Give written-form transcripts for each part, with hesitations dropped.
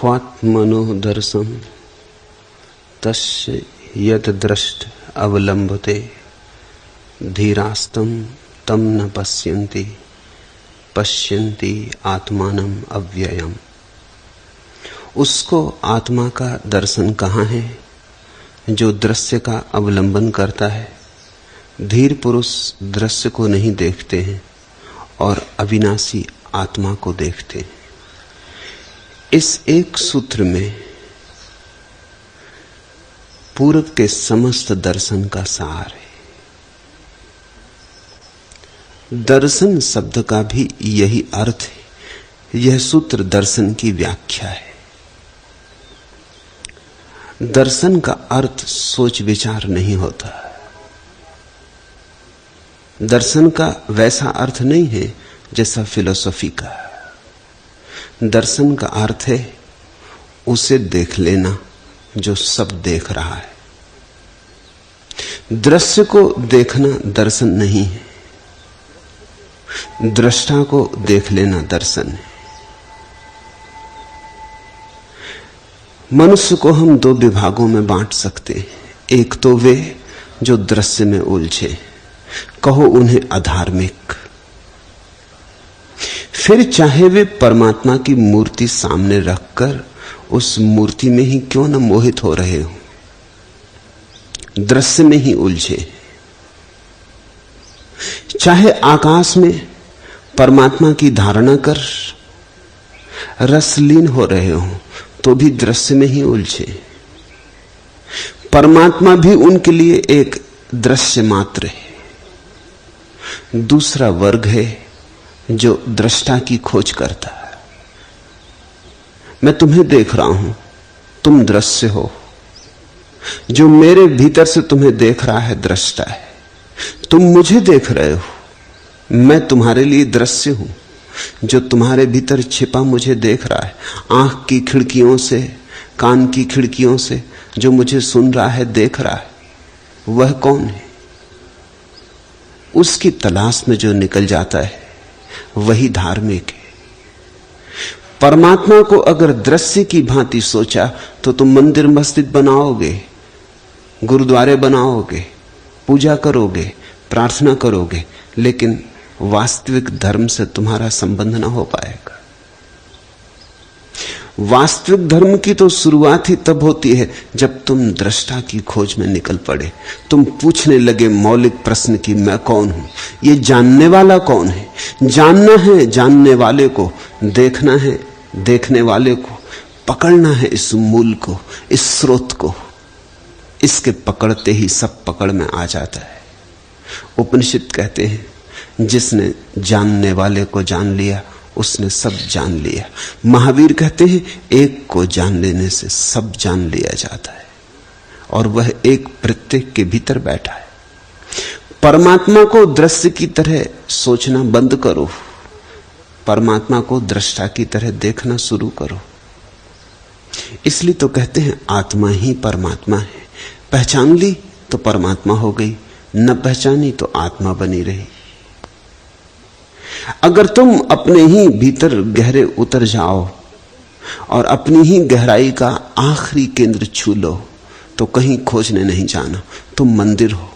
ख्वात्मनो दर्शम तस्य यत दृष्ट अवलंबते धीरास्तम तम न पश्यन्ति पश्यन्ति आत्मानम अव्ययम। उसको आत्मा का दर्शन कहाँ है जो दृश्य का अवलंबन करता है। धीर पुरुष दृश्य को नहीं देखते हैं और अविनाशी आत्मा को देखते हैं। इस एक सूत्र में पूरब के समस्त दर्शन का सार है। दर्शन शब्द का भी यही अर्थ है। यह सूत्र दर्शन की व्याख्या है। दर्शन का अर्थ सोच विचार नहीं होता। दर्शन का वैसा अर्थ नहीं है जैसा फिलॉसफी का। दर्शन का अर्थ है उसे देख लेना जो सब देख रहा है। दृश्य को देखना दर्शन नहीं है, दृष्टा को देख लेना दर्शन है। मनुष्य को हम दो विभागों में बांट सकते हैं। एक तो वे जो दृश्य में उलझे, कहो उन्हें अधार्मिक। फिर चाहे वे परमात्मा की मूर्ति सामने रखकर उस मूर्ति में ही क्यों न मोहित हो रहे हो, दृश्य में ही उलझे। चाहे आकाश में परमात्मा की धारणा कर रसलीन हो रहे हो तो भी दृश्य में ही उलझे। परमात्मा भी उनके लिए एक दृश्य मात्र है। दूसरा वर्ग है जो दृष्टा की खोज करता है। मैं तुम्हें देख रहा हूं, तुम दृश्य हो। जो मेरे भीतर से तुम्हें देख रहा है दृष्टा है। तुम मुझे देख रहे हो, मैं तुम्हारे लिए दृश्य हूं। जो तुम्हारे भीतर छिपा मुझे देख रहा है, आंख की खिड़कियों से, कान की खिड़कियों से जो मुझे सुन रहा है, देख रहा है, वह कौन है? उसकी तलाश में जो निकल जाता है वही धार्मिक है। परमात्मा को अगर दृश्य की भांति सोचा तो तुम मंदिर मस्जिद बनाओगे, गुरुद्वारे बनाओगे, पूजा करोगे, प्रार्थना करोगे, लेकिन वास्तविक धर्म से तुम्हारा संबंध ना हो पाएगा। वास्तविक धर्म की तो शुरुआत ही तब होती है जब तुम दृष्टा की खोज में निकल पड़े। तुम पूछने लगे मौलिक प्रश्न की मैं कौन हूं, ये जानने वाला कौन है। जानना है जानने वाले को, देखना है देखने वाले को, पकड़ना है इस मूल को, इस स्रोत को। इसके पकड़ते ही सब पकड़ में आ जाता है। उपनिषद कहते हैं जिसने जानने वाले को जान लिया उसने सब जान लिया। महावीर कहते हैं एक को जान लेने से सब जान लिया जाता है और वह एक प्रत्येक के भीतर बैठा है। परमात्मा को दृश्य की तरह सोचना बंद करो, परमात्मा को दृष्टा की तरह देखना शुरू करो। इसलिए तो कहते हैं आत्मा ही परमात्मा है। पहचान ली तो परमात्मा हो गई, न पहचानी तो आत्मा बनी रही। अगर तुम अपने ही भीतर गहरे उतर जाओ और अपनी ही गहराई का आखिरी केंद्र छू लो तो कहीं खोजने नहीं जाना। तुम मंदिर हो,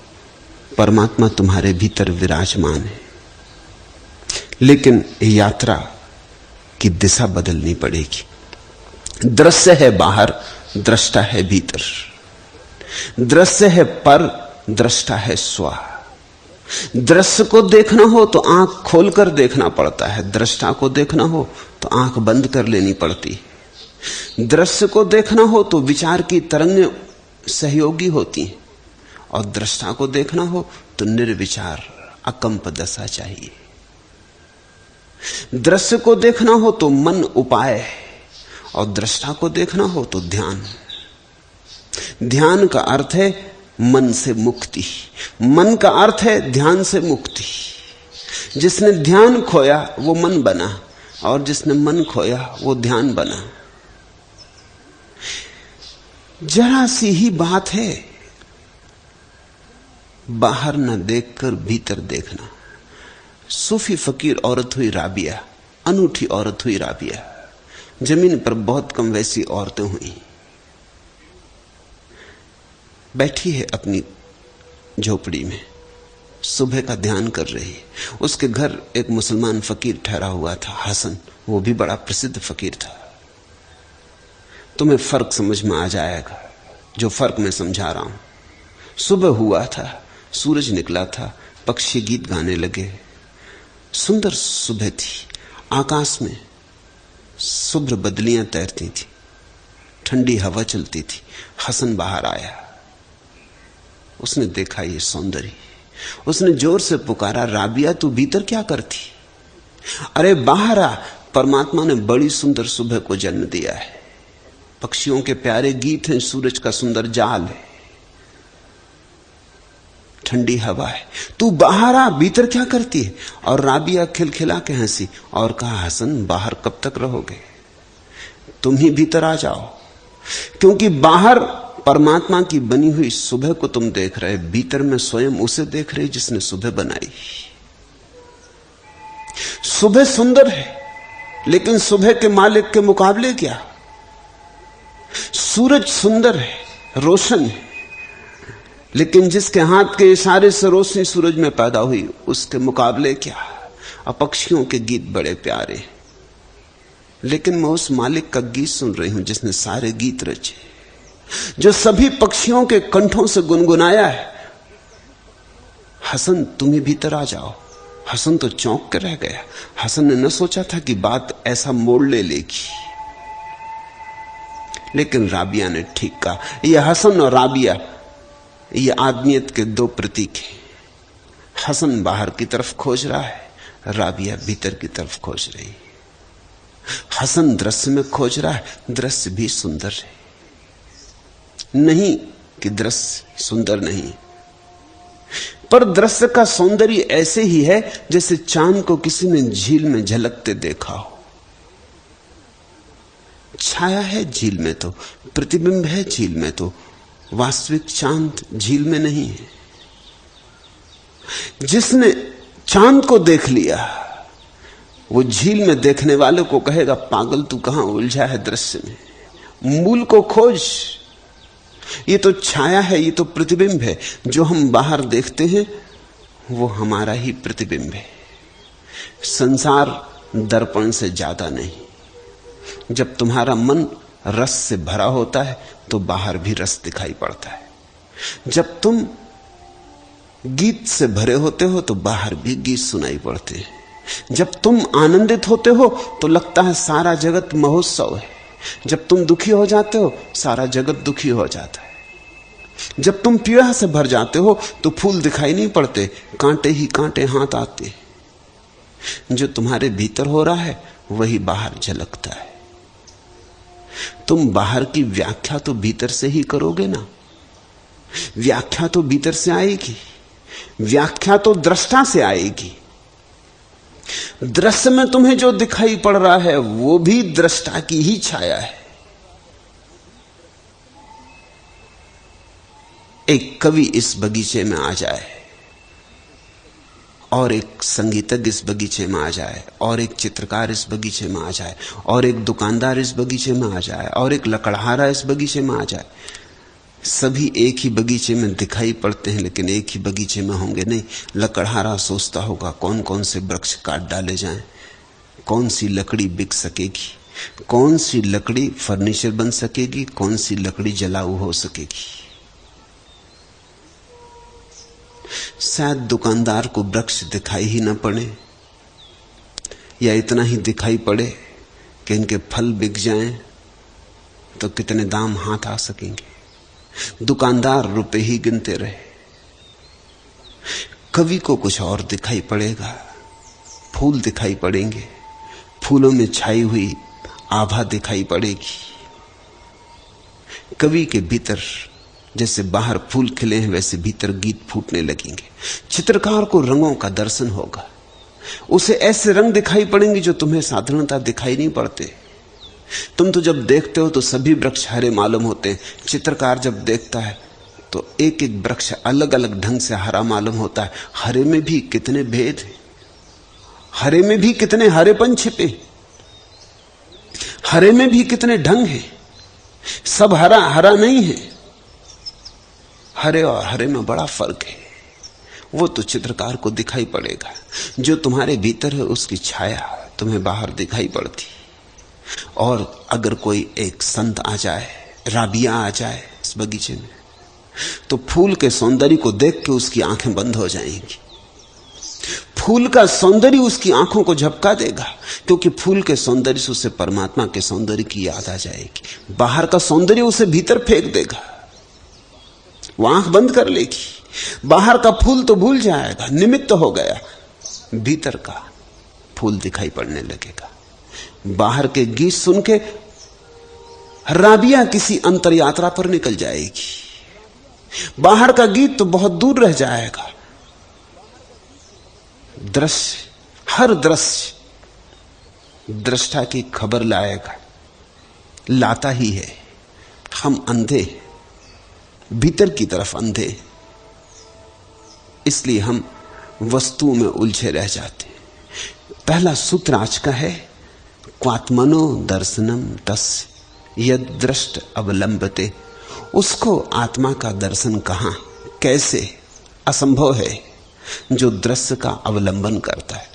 परमात्मा तुम्हारे भीतर विराजमान है। लेकिन यात्रा की दिशा बदलनी पड़ेगी। दृश्य है बाहर, दृष्टा है भीतर। दृश्य है पर, दृष्टा है स्व। दृश्य को देखना हो तो आंख खोलकर देखना पड़ता है, दृष्टा को देखना हो तो आंख बंद कर लेनी पड़ती है। दृश्य को देखना हो तो विचार की तरंगें सहयोगी होती हैं और दृष्टा को देखना हो तो निर्विचार अकंप दशा चाहिए। दृश्य को देखना हो तो मन उपाय और दृष्टा को देखना हो तो ध्यान। ध्यान का अर्थ है मन से मुक्ति, मन का अर्थ है ध्यान से मुक्ति। जिसने ध्यान खोया वो मन बना और जिसने मन खोया वो ध्यान बना। जरा सी ही बात है बाहर न देखकर भीतर देखना। सूफी फकीर औरत हुई राबिया, अनूठी औरत हुई राबिया। जमीन पर बहुत कम वैसी औरतें हुई। बैठी है अपनी झोपड़ी में, सुबह का ध्यान कर रही है। उसके घर एक मुसलमान फकीर ठहरा हुआ था, हसन, वो भी बड़ा प्रसिद्ध फकीर था। तुम्हें फर्क समझ में आ जाएगा जो फर्क मैं समझा रहा हूं। सुबह हुआ था, सूरज निकला था, पक्षी गीत गाने लगे, सुंदर सुबह थी। आकाश में शुभ्र बदलियां तैरती थी, ठंडी हवा चलती थी। हसन बाहर आया, उसने देखा ये सौंदर्य, उसने जोर से पुकारा, राबिया तू भीतर क्या करती? अरे बाहर आ, परमात्मा ने बड़ी सुंदर सुबह को जन्म दिया है, पक्षियों के प्यारे गीत हैं, सूरज का सुंदर जाल है, ठंडी हवा है, तू बाहर आ, भीतर क्या करती है? और राबिया खिलखिला के हंसी और कहा, हसन बाहर कब तक रहोगे, तुम ही भीतर आ जाओ। क्योंकि बाहर परमात्मा की बनी हुई सुबह को तुम देख रहे, भीतर में स्वयं उसे देख रहे जिसने सुबह बनाई। सुबह सुंदर है, लेकिन सुबह के मालिक के मुकाबले क्या? सूरज सुंदर है, रोशन है, लेकिन जिसके हाथ के इशारे से रोशनी सूरज में पैदा हुई, उसके मुकाबले क्या? पक्षियों के गीत बड़े प्यारे, लेकिन मैं उस मालिक का गीत सुन रही हूं जिसने सारे गीत रचे, जो सभी पक्षियों के कंठों से गुनगुनाया है। हसन तुम ही भीतर आ जाओ। हसन तो चौंक कर रह गया। हसन ने न सोचा था कि बात ऐसा मोड़ ले लेगी, लेकिन राबिया ने ठीक कहा। यह हसन और राबिया, ये आदमियत के दो प्रतीक हैं। हसन बाहर की तरफ खोज रहा है, राबिया भीतर की तरफ खोज रही है। हसन दृश्य में खोज रहा है, दृश्य भी सुंदर है, नहीं कि दृश्य सुंदर नहीं, पर दृश्य का सौंदर्य ऐसे ही है जैसे चांद को किसी ने झील में झलकते देखा हो। छाया है झील में तो, प्रतिबिंब है झील में तो, वास्तविक चांद झील में नहीं है। जिसने चांद को देख लिया वो झील में देखने वाले को कहेगा, पागल तू कहां उलझा है दृश्य में, मूल को खोज। ये तो छाया है, ये तो प्रतिबिंब है। जो हम बाहर देखते हैं वो हमारा ही प्रतिबिंब है। संसार दर्पण से ज्यादा नहीं। जब तुम्हारा मन रस से भरा होता है तो बाहर भी रस दिखाई पड़ता है। जब तुम गीत से भरे होते हो तो बाहर भी गीत सुनाई पड़ते हैं। जब तुम आनंदित होते हो तो लगता है सारा जगत महोत्सव है। जब तुम दुखी हो जाते हो सारा जगत दुखी हो जाता है। जब तुम पीड़ा से भर जाते हो तो फूल दिखाई नहीं पड़ते, कांटे ही कांटे हाथ आते। जो तुम्हारे भीतर हो रहा है वही बाहर झलकता है। तुम बाहर की व्याख्या तो भीतर से ही करोगे ना। व्याख्या तो भीतर से आएगी, व्याख्या तो दृष्टा से आएगी। दृश्य में तुम्हें जो दिखाई पड़ रहा है वो भी दृष्टा की ही छाया है। एक कवि इस बगीचे में आ जाए और एक संगीतज्ञ इस बगीचे में आ जाए और एक चित्रकार इस बगीचे में आ जाए और एक दुकानदार इस बगीचे में आ जाए और एक लकड़हारा इस बगीचे में आ जाए, सभी एक ही बगीचे में दिखाई पड़ते हैं लेकिन एक ही बगीचे में होंगे नहीं। लकड़हारा सोचता होगा कौन कौन से वृक्ष काट डाले जाएं, कौन सी लकड़ी बिक सकेगी, कौन सी लकड़ी फर्नीचर बन सकेगी, कौन सी लकड़ी जलाऊ हो सकेगी। शायद दुकानदार को वृक्ष दिखाई ही न पड़े, या इतना ही दिखाई पड़े कि इनके फल बिक जाएं तो कितने दाम हाथ आ सकेंगे। दुकानदार रुपए ही गिनते रहे। कवि को कुछ और दिखाई पड़ेगा, फूल दिखाई पड़ेंगे, फूलों में छाई हुई आभा दिखाई पड़ेगी। कवि के भीतर जैसे बाहर फूल खिले हैं वैसे भीतर गीत फूटने लगेंगे। चित्रकार को रंगों का दर्शन होगा, उसे ऐसे रंग दिखाई पड़ेंगे जो तुम्हें साधारणतः दिखाई नहीं पड़ते। तुम तो जब देखते हो तो सभी वृक्ष हरे मालूम होते हैं, चित्रकार जब देखता है तो एक एक वृक्ष अलग अलग ढंग से हरा मालूम होता है। हरे में भी कितने भेद हैं, हरे में भी कितने हरेपन छिपे। हरे में भी कितने ढंग हैं, सब हरा हरा नहीं है। हरे और हरे में बड़ा फर्क है। वो तो चित्रकार को दिखाई पड़ेगा। जो तुम्हारे भीतर है उसकी छाया तुम्हें बाहर दिखाई पड़ती। और अगर कोई एक संत आ जाए, राबिया आ जाए इस बगीचे में, तो फूल के सौंदर्य को देख के उसकी आंखें बंद हो जाएंगी। फूल का सौंदर्य उसकी आंखों को झपका देगा, क्योंकि फूल के सौंदर्य से उसे परमात्मा के सौंदर्य की याद आ जाएगी। बाहर का सौंदर्य उसे भीतर फेंक देगा, वो आंख बंद कर लेगी। बाहर का फूल तो भूल जाएगा, निमित्त हो गया। भीतर का फूल दिखाई पड़ने लगेगा। बाहर के गीत सुन के राबिया किसी अंतर यात्रा पर निकल जाएगी। बाहर का गीत तो बहुत दूर रह जाएगा। दृश्य, हर दृश्य दृष्टा की खबर लाएगा, लाता ही है। हम अंधे, भीतर की तरफ अंधे, इसलिए हम वस्तुओं में उलझे रह जाते हैं। पहला सूत्र आज का है, क्वात्मनो दर्शनम तस्य यद दृष्ट अवलंबते। उसको आत्मा का दर्शन कहां, कैसे? असंभव है जो दृश्य का अवलंबन करता है।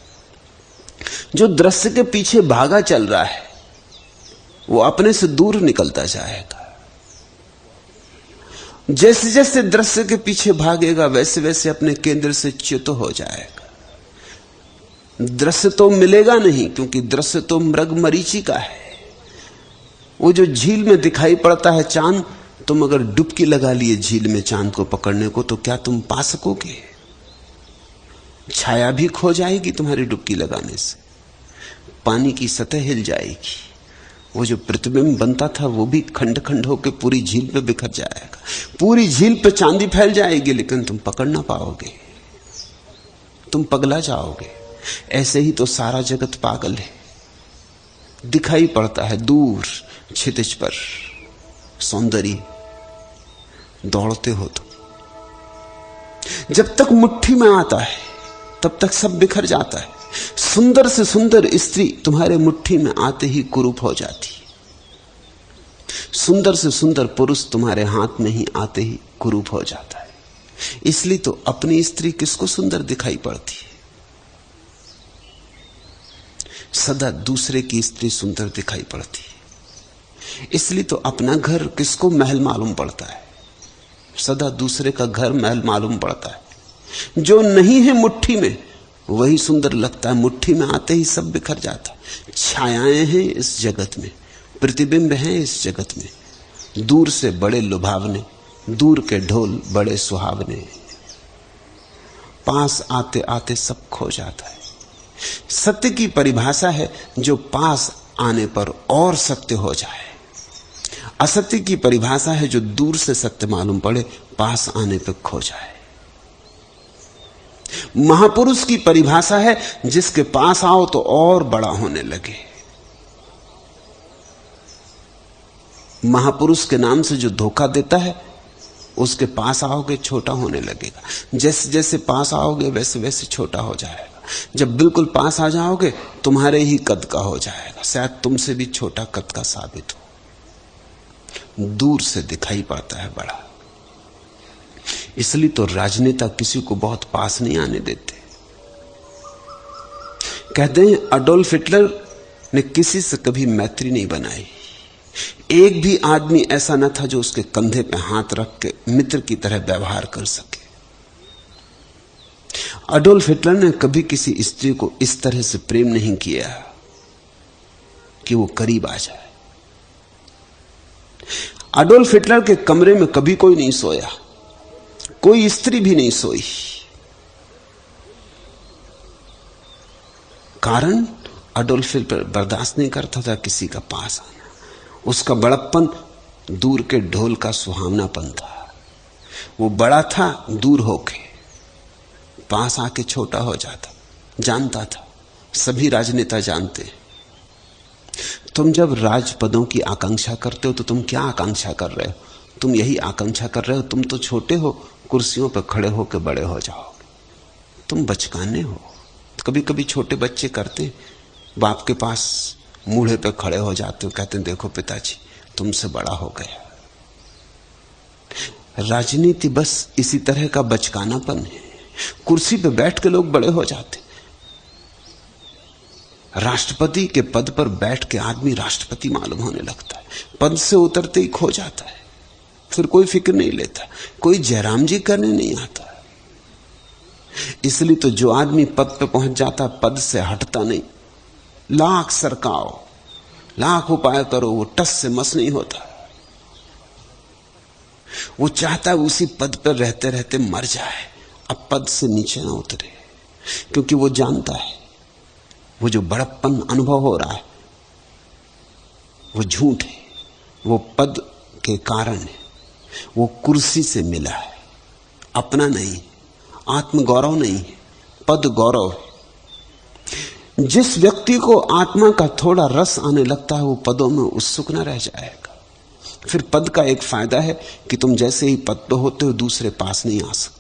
जो दृश्य के पीछे भागा चल रहा है वो अपने से दूर निकलता जाएगा। जैसे जैसे दृश्य के पीछे भागेगा वैसे वैसे अपने केंद्र से च्युत हो जाएगा। दृश्य तो मिलेगा नहीं, क्योंकि दृश्य तो मृग मरीचि का है। वो जो झील में दिखाई पड़ता है चांद, तुम अगर डुबकी लगा लिए झील में चांद को पकड़ने को, तो क्या तुम पा सकोगे? छाया भी खो जाएगी तुम्हारी डुबकी लगाने से, पानी की सतह हिल जाएगी। वो जो प्रतिबिंब बनता था वो भी खंड खंड होकर पूरी झील पे बिखर जाएगा। पूरी झील पे चांदी फैल जाएगी, लेकिन तुम पकड़ ना पाओगे, तुम पगला जाओगे। ऐसे ही तो सारा जगत पागल है। दिखाई पड़ता है दूर क्षितिज पर सौंदर्य, दौड़ते हो तो जब तक मुट्ठी में आता है तब तक सब बिखर जाता है। सुंदर से सुंदर स्त्री तुम्हारे मुट्ठी में आते ही कुरूप हो जाती है। सुंदर से सुंदर पुरुष तुम्हारे हाथ में ही आते ही कुरूप हो जाता है। इसलिए तो अपनी स्त्री किसको सुंदर दिखाई पड़ती है? सदा दूसरे की स्त्री सुंदर दिखाई पड़ती है। इसलिए तो अपना घर किसको महल मालूम पड़ता है? सदा दूसरे का घर महल मालूम पड़ता है। जो नहीं है मुट्ठी में वही सुंदर लगता है, मुट्ठी में आते ही सब बिखर जाता है। छायाएं हैं इस जगत में, प्रतिबिंब हैं इस जगत में, दूर से बड़े लुभावने, दूर के ढोल बड़े सुहावने, पास आते आते सब खो जाता है। सत्य की परिभाषा है जो पास आने पर और सत्य हो जाए। असत्य की परिभाषा है जो दूर से सत्य मालूम पड़े, पास आने पर खो जाए। महापुरुष की परिभाषा है जिसके पास आओ तो और बड़ा होने लगे। महापुरुष के नाम से जो धोखा देता है उसके पास आओगे छोटा होने लगेगा। जैसे जैसे पास आओगे वैसे वैसे छोटा हो जाएगा। जब बिल्कुल पास आ जाओगे तुम्हारे ही कद का हो जाएगा, शायद तुमसे भी छोटा कद का साबित हो। दूर से दिखाई पड़ता है बड़ा। इसलिए तो राजनेता किसी को बहुत पास नहीं आने देते। कहते हैं अडोल्फ हिटलर ने किसी से कभी मैत्री नहीं बनाई। एक भी आदमी ऐसा न था जो उसके कंधे पे हाथ रख के मित्र की तरह व्यवहार कर सके। अडोल्फ हिटलर ने कभी किसी स्त्री को इस तरह से प्रेम नहीं किया कि वो करीब आ जाए। अडोल्फ हिटलर के कमरे में कभी कोई नहीं सोया, कोई स्त्री भी नहीं सोई। कारण अडोल्फ हिटलर बर्दाश्त नहीं करता था किसी का पास आना। उसका बड़प्पन दूर के ढोल का सुहावनापन था। वो बड़ा था दूर होके, पास आके छोटा हो जाता। जानता था, सभी राजनेता जानते हैं। तुम जब राजपदों की आकांक्षा करते हो तो तुम क्या आकांक्षा कर रहे हो? तुम यही आकांक्षा कर रहे हो, तुम तो छोटे हो, कुर्सियों पर खड़े होकर बड़े हो जाओगे। तुम बचकाने हो। कभी कभी छोटे बच्चे करते, बाप के पास मूढ़े पे खड़े हो जाते हो, कहते हैं देखो पिताजी तुमसे बड़ा हो गया। राजनीति बस इसी तरह का बचकानापन है। कुर्सी पे बैठ के लोग बड़े हो जाते। राष्ट्रपति के पद पर बैठ के आदमी राष्ट्रपति मालूम होने लगता है, पद से उतरते ही खो जाता है, फिर कोई फिक्र नहीं लेता, कोई जयराम जी करने नहीं आता। इसलिए तो जो आदमी पद पे पहुंच जाता पद से हटता नहीं। लाख सरकाओ, लाख उपाय करो, वो टस से मस नहीं होता। वो चाहता है उसी पद पर रहते रहते मर जाए, अब पद से नीचे ना उतरे, क्योंकि वो जानता है वो जो बड़प्पन अनुभव हो रहा है वो झूठ है, वो पद के कारण है, वो कुर्सी से मिला है, अपना नहीं, आत्मगौरव नहीं है, पद गौरव है। जिस व्यक्ति को आत्मा का थोड़ा रस आने लगता है वो पदों में उत्सुक न रह जाएगा। फिर पद का एक फायदा है कि तुम जैसे ही पद पे होते हो दूसरे पास नहीं आ सकते।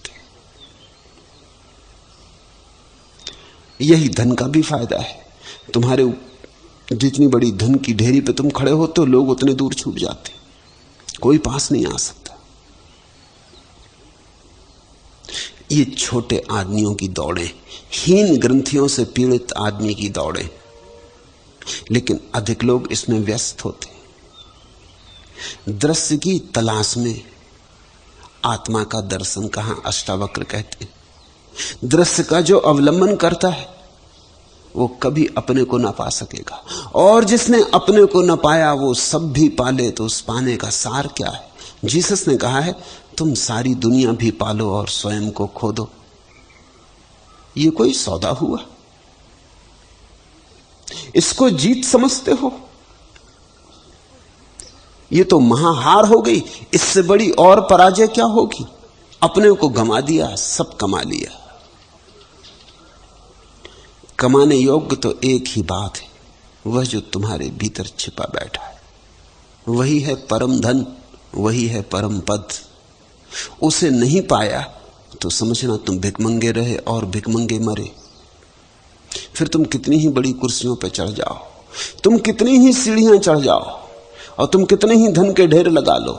यही धन का भी फायदा है। तुम्हारे जितनी बड़ी धन की ढेरी पे तुम खड़े होते हो लोग उतने दूर छूट जाते, कोई पास नहीं आ सकता। ये छोटे आदमियों की दौड़ें, हीन ग्रंथियों से पीड़ित आदमी की दौड़ें, लेकिन अधिक लोग इसमें व्यस्त होते। दृश्य की तलाश में आत्मा का दर्शन कहां, अष्टावक्र कहते हैं। दृश्य का जो अवलंबन करता है वो कभी अपने को ना पा सकेगा, और जिसने अपने को ना पाया वो सब भी पाले तो उस पाने का सार क्या है। जीसस ने कहा है तुम सारी दुनिया भी पालो और स्वयं को खो दो। ये कोई सौदा हुआ? इसको जीत समझते हो? ये तो महाहार हो गई। इससे बड़ी और पराजय क्या होगी? अपने को गंवा दिया, सब कमा लिया। कमाने योग्य तो एक ही बात है, वह जो तुम्हारे भीतर छिपा बैठा है, वही है परम धन, वही है परम पद। उसे नहीं पाया तो समझना तुम भिकमंगे रहे और भिकमंगे मरे। फिर तुम कितनी ही बड़ी कुर्सियों पर चढ़ जाओ, तुम कितनी ही सीढ़ियां चढ़ जाओ, और तुम कितने ही धन के ढेर लगा लो,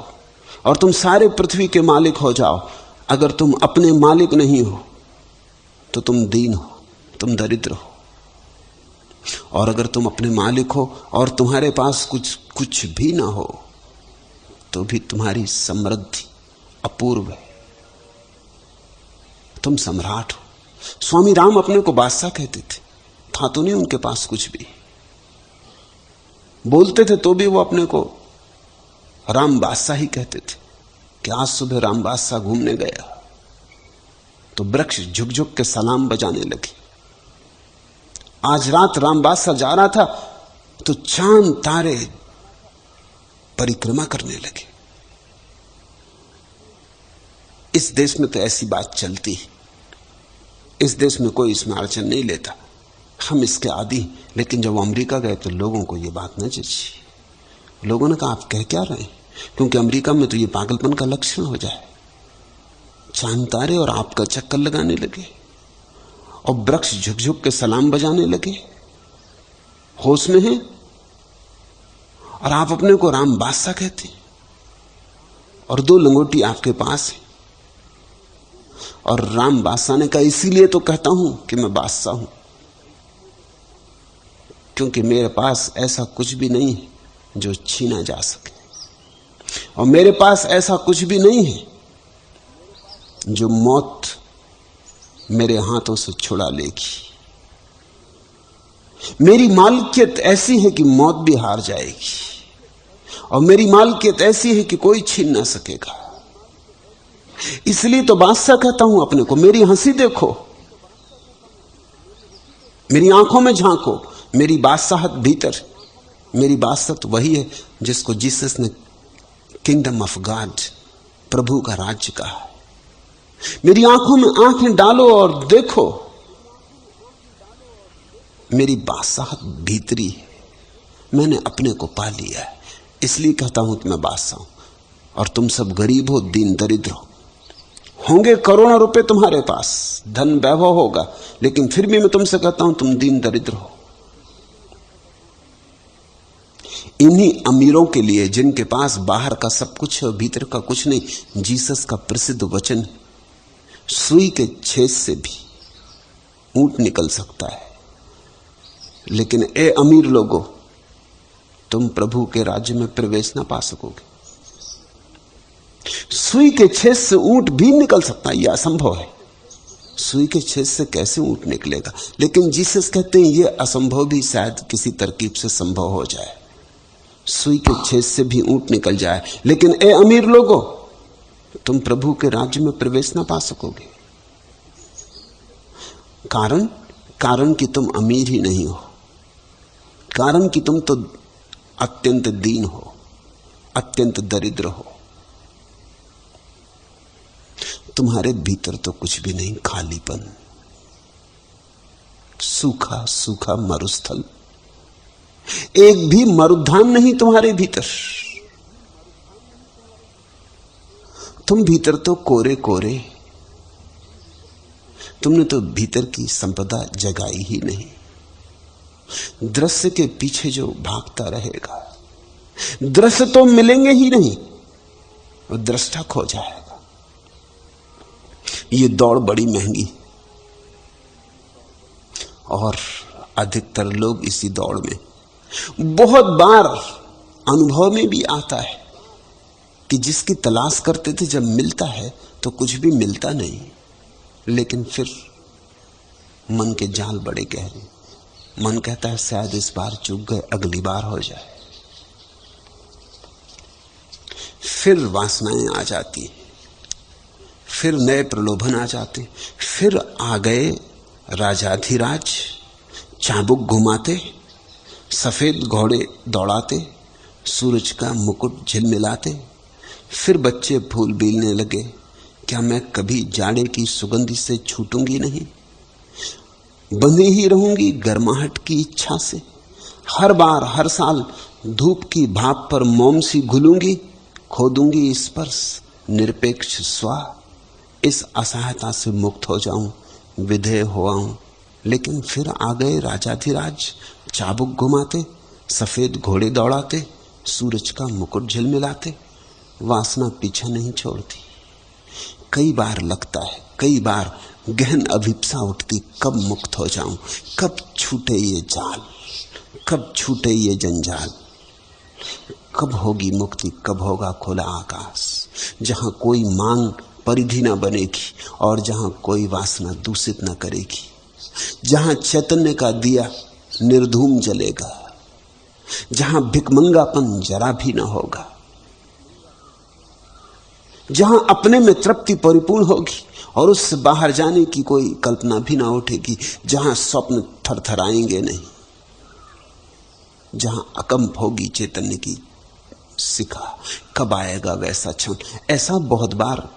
और तुम सारे पृथ्वी के मालिक हो जाओ, अगर तुम अपने मालिक नहीं हो तो तुम दीन हो, तुम दरिद्र हो। और अगर तुम अपने मालिक हो और तुम्हारे पास कुछ भी ना हो तो भी तुम्हारी समृद्धि अपूर्व है, तुम सम्राट हो। स्वामी राम अपने को बादशाह कहते थे, था तो नहीं उनके पास कुछ भी, बोलते थे तो भी वो अपने को राम बादशाह ही कहते थे। कि आज सुबह राम बादशाह घूमने गया तो वृक्ष झुक झुक के सलाम बजाने लगे। आज रात राम बादशाह जा रहा था तो चांद तारे परिक्रमा करने लगे। इस देश में तो ऐसी बात चलती है, इस देश में कोई इसमें अड़चन नहीं लेता, हम इसके आदी। लेकिन जब अमेरिका गए तो लोगों को यह बात न जची। लोगों ने कहा आप कह क्या रहे हैं, क्योंकि अमेरिका में तो ये पागलपन का लक्षण हो जाए। चांद तारे और आपका चक्कर लगाने लगे और वृक्ष झुक झुक के सलाम बजाने लगे, होश में हैं, और आप अपने को राम बादशाह कहते हैं, और दो लंगोटी आपके पास है। और राम बादशाह ने कहा इसीलिए तो कहता हूं कि मैं बादशाह हूं, क्योंकि मेरे पास ऐसा कुछ भी नहीं है जो छीना जा सके, और मेरे पास ऐसा कुछ भी नहीं है जो मौत मेरे हाथों से छुड़ा लेगी। मेरी मालिकियत ऐसी है कि मौत भी हार जाएगी, और मेरी मालिकियत ऐसी है कि कोई छीन ना सकेगा। इसलिए तो बादशाह कहता हूं अपने को। मेरी हंसी देखो, मेरी आंखों में झांको, मेरी बादशाहत भीतर। मेरी बादशाहत वही है जिसको जीसस ने किंगडम ऑफ गॉड, प्रभु का राज्य कहा। मेरी आंखों में आंखें डालो और देखो, मेरी बादशाहत भीतरी है, मैंने अपने को पा लिया है। इसलिए कहता हूं कि मैं बादशाह हूं, और तुम सब गरीब हो, दीन दरिद्र हो। होंगे करोड़ों रुपए तुम्हारे पास, धन वैभव होगा, लेकिन फिर भी मैं तुमसे कहता हूं तुम दीन दरिद्र हो। इन्हीं अमीरों के लिए जिनके पास बाहर का सब कुछ है और भीतर का कुछ नहीं, जीसस का प्रसिद्ध वचन, सुई के छेद से भी ऊंट निकल सकता है, लेकिन ए अमीर लोगों, तुम प्रभु के राज्य में प्रवेश ना पा सकोगे। सुई के छेद से ऊंट भी निकल सकता है, यह असंभव है। सुई के छेद से कैसे ऊंट निकलेगा? लेकिन जीसस कहते हैं यह असंभव भी शायद किसी तरकीब से संभव हो जाए, सुई के छेद से भी ऊंट निकल जाए। लेकिन ए अमीर लोगों, तुम प्रभु के राज्य में प्रवेश ना पा सकोगे। कारण कि तुम अमीर ही नहीं हो, कारण कि तुम तो अत्यंत दीन हो, अत्यंत दरिद्र हो। तुम्हारे भीतर तो कुछ भी नहीं, खालीपन, सूखा सूखा मरुस्थल, एक भी मरुद्यान नहीं तुम्हारे भीतर। तुम भीतर तो कोरे कोरे, तुमने तो भीतर की संपदा जगाई ही नहीं। दृश्य के पीछे जो भागता रहेगा, दृश्य तो मिलेंगे ही नहीं, वो दृष्टा खो जाएगा। ये दौड़ बड़ी महंगी, और अधिकतर लोग इसी दौड़ में, बहुत बार अनुभव में भी आता है कि जिसकी तलाश करते थे जब मिलता है तो कुछ भी मिलता नहीं, लेकिन फिर मन के जाल बड़े गहरे, मन कहता है शायद इस बार चूक गए, अगली बार हो जाए। फिर वासनाएं आ जाती, फिर नए प्रलोभन आ जाते, फिर आ गए राजाधिराज, चाबुक घुमाते, सफेद घोड़े दौड़ाते, सूरज का मुकुट झिलमिलाते। फिर बच्चे फूल बीलने लगे, क्या मैं कभी जाड़े की सुगंधी से छूटूंगी नहीं, बंधी ही रहूंगी गर्माहट की इच्छा से। हर बार हर साल धूप की भाप पर मोम सी घुलूंगी, खोदूंगी स्पर्श निरपेक्ष स्वा, इस असहायता से मुक्त हो जाऊं, विधेय हो आऊं। लेकिन फिर आ गए राजाधिराज, चाबुक घुमाते, सफेद घोड़े दौड़ाते, सूरज का मुकुट झिलमिलाते। वासना पीछा नहीं छोड़ती। कई बार लगता है, कई बार गहन अभिप्सा उठती, कब मुक्त हो जाऊं, कब छूटे ये जाल, कब छूटे ये जंजाल, कब होगी मुक्ति, कब होगा खुला आकाश, जहां कोई मांग परिधि ना बनेगी और जहां कोई वासना दूषित ना करेगी, जहां चैतन्य का दिया निर्धूम जलेगा, जहां भिकमंगापन जरा भी ना होगा, जहां अपने में तृप्ति परिपूर्ण होगी और उससे बाहर जाने की कोई कल्पना भी ना उठेगी, जहां स्वप्न थरथराएंगे नहीं, जहां अकंप होगी चैतन्य की शिखा। कब आएगा वैसा क्षण? ऐसा बहुत बार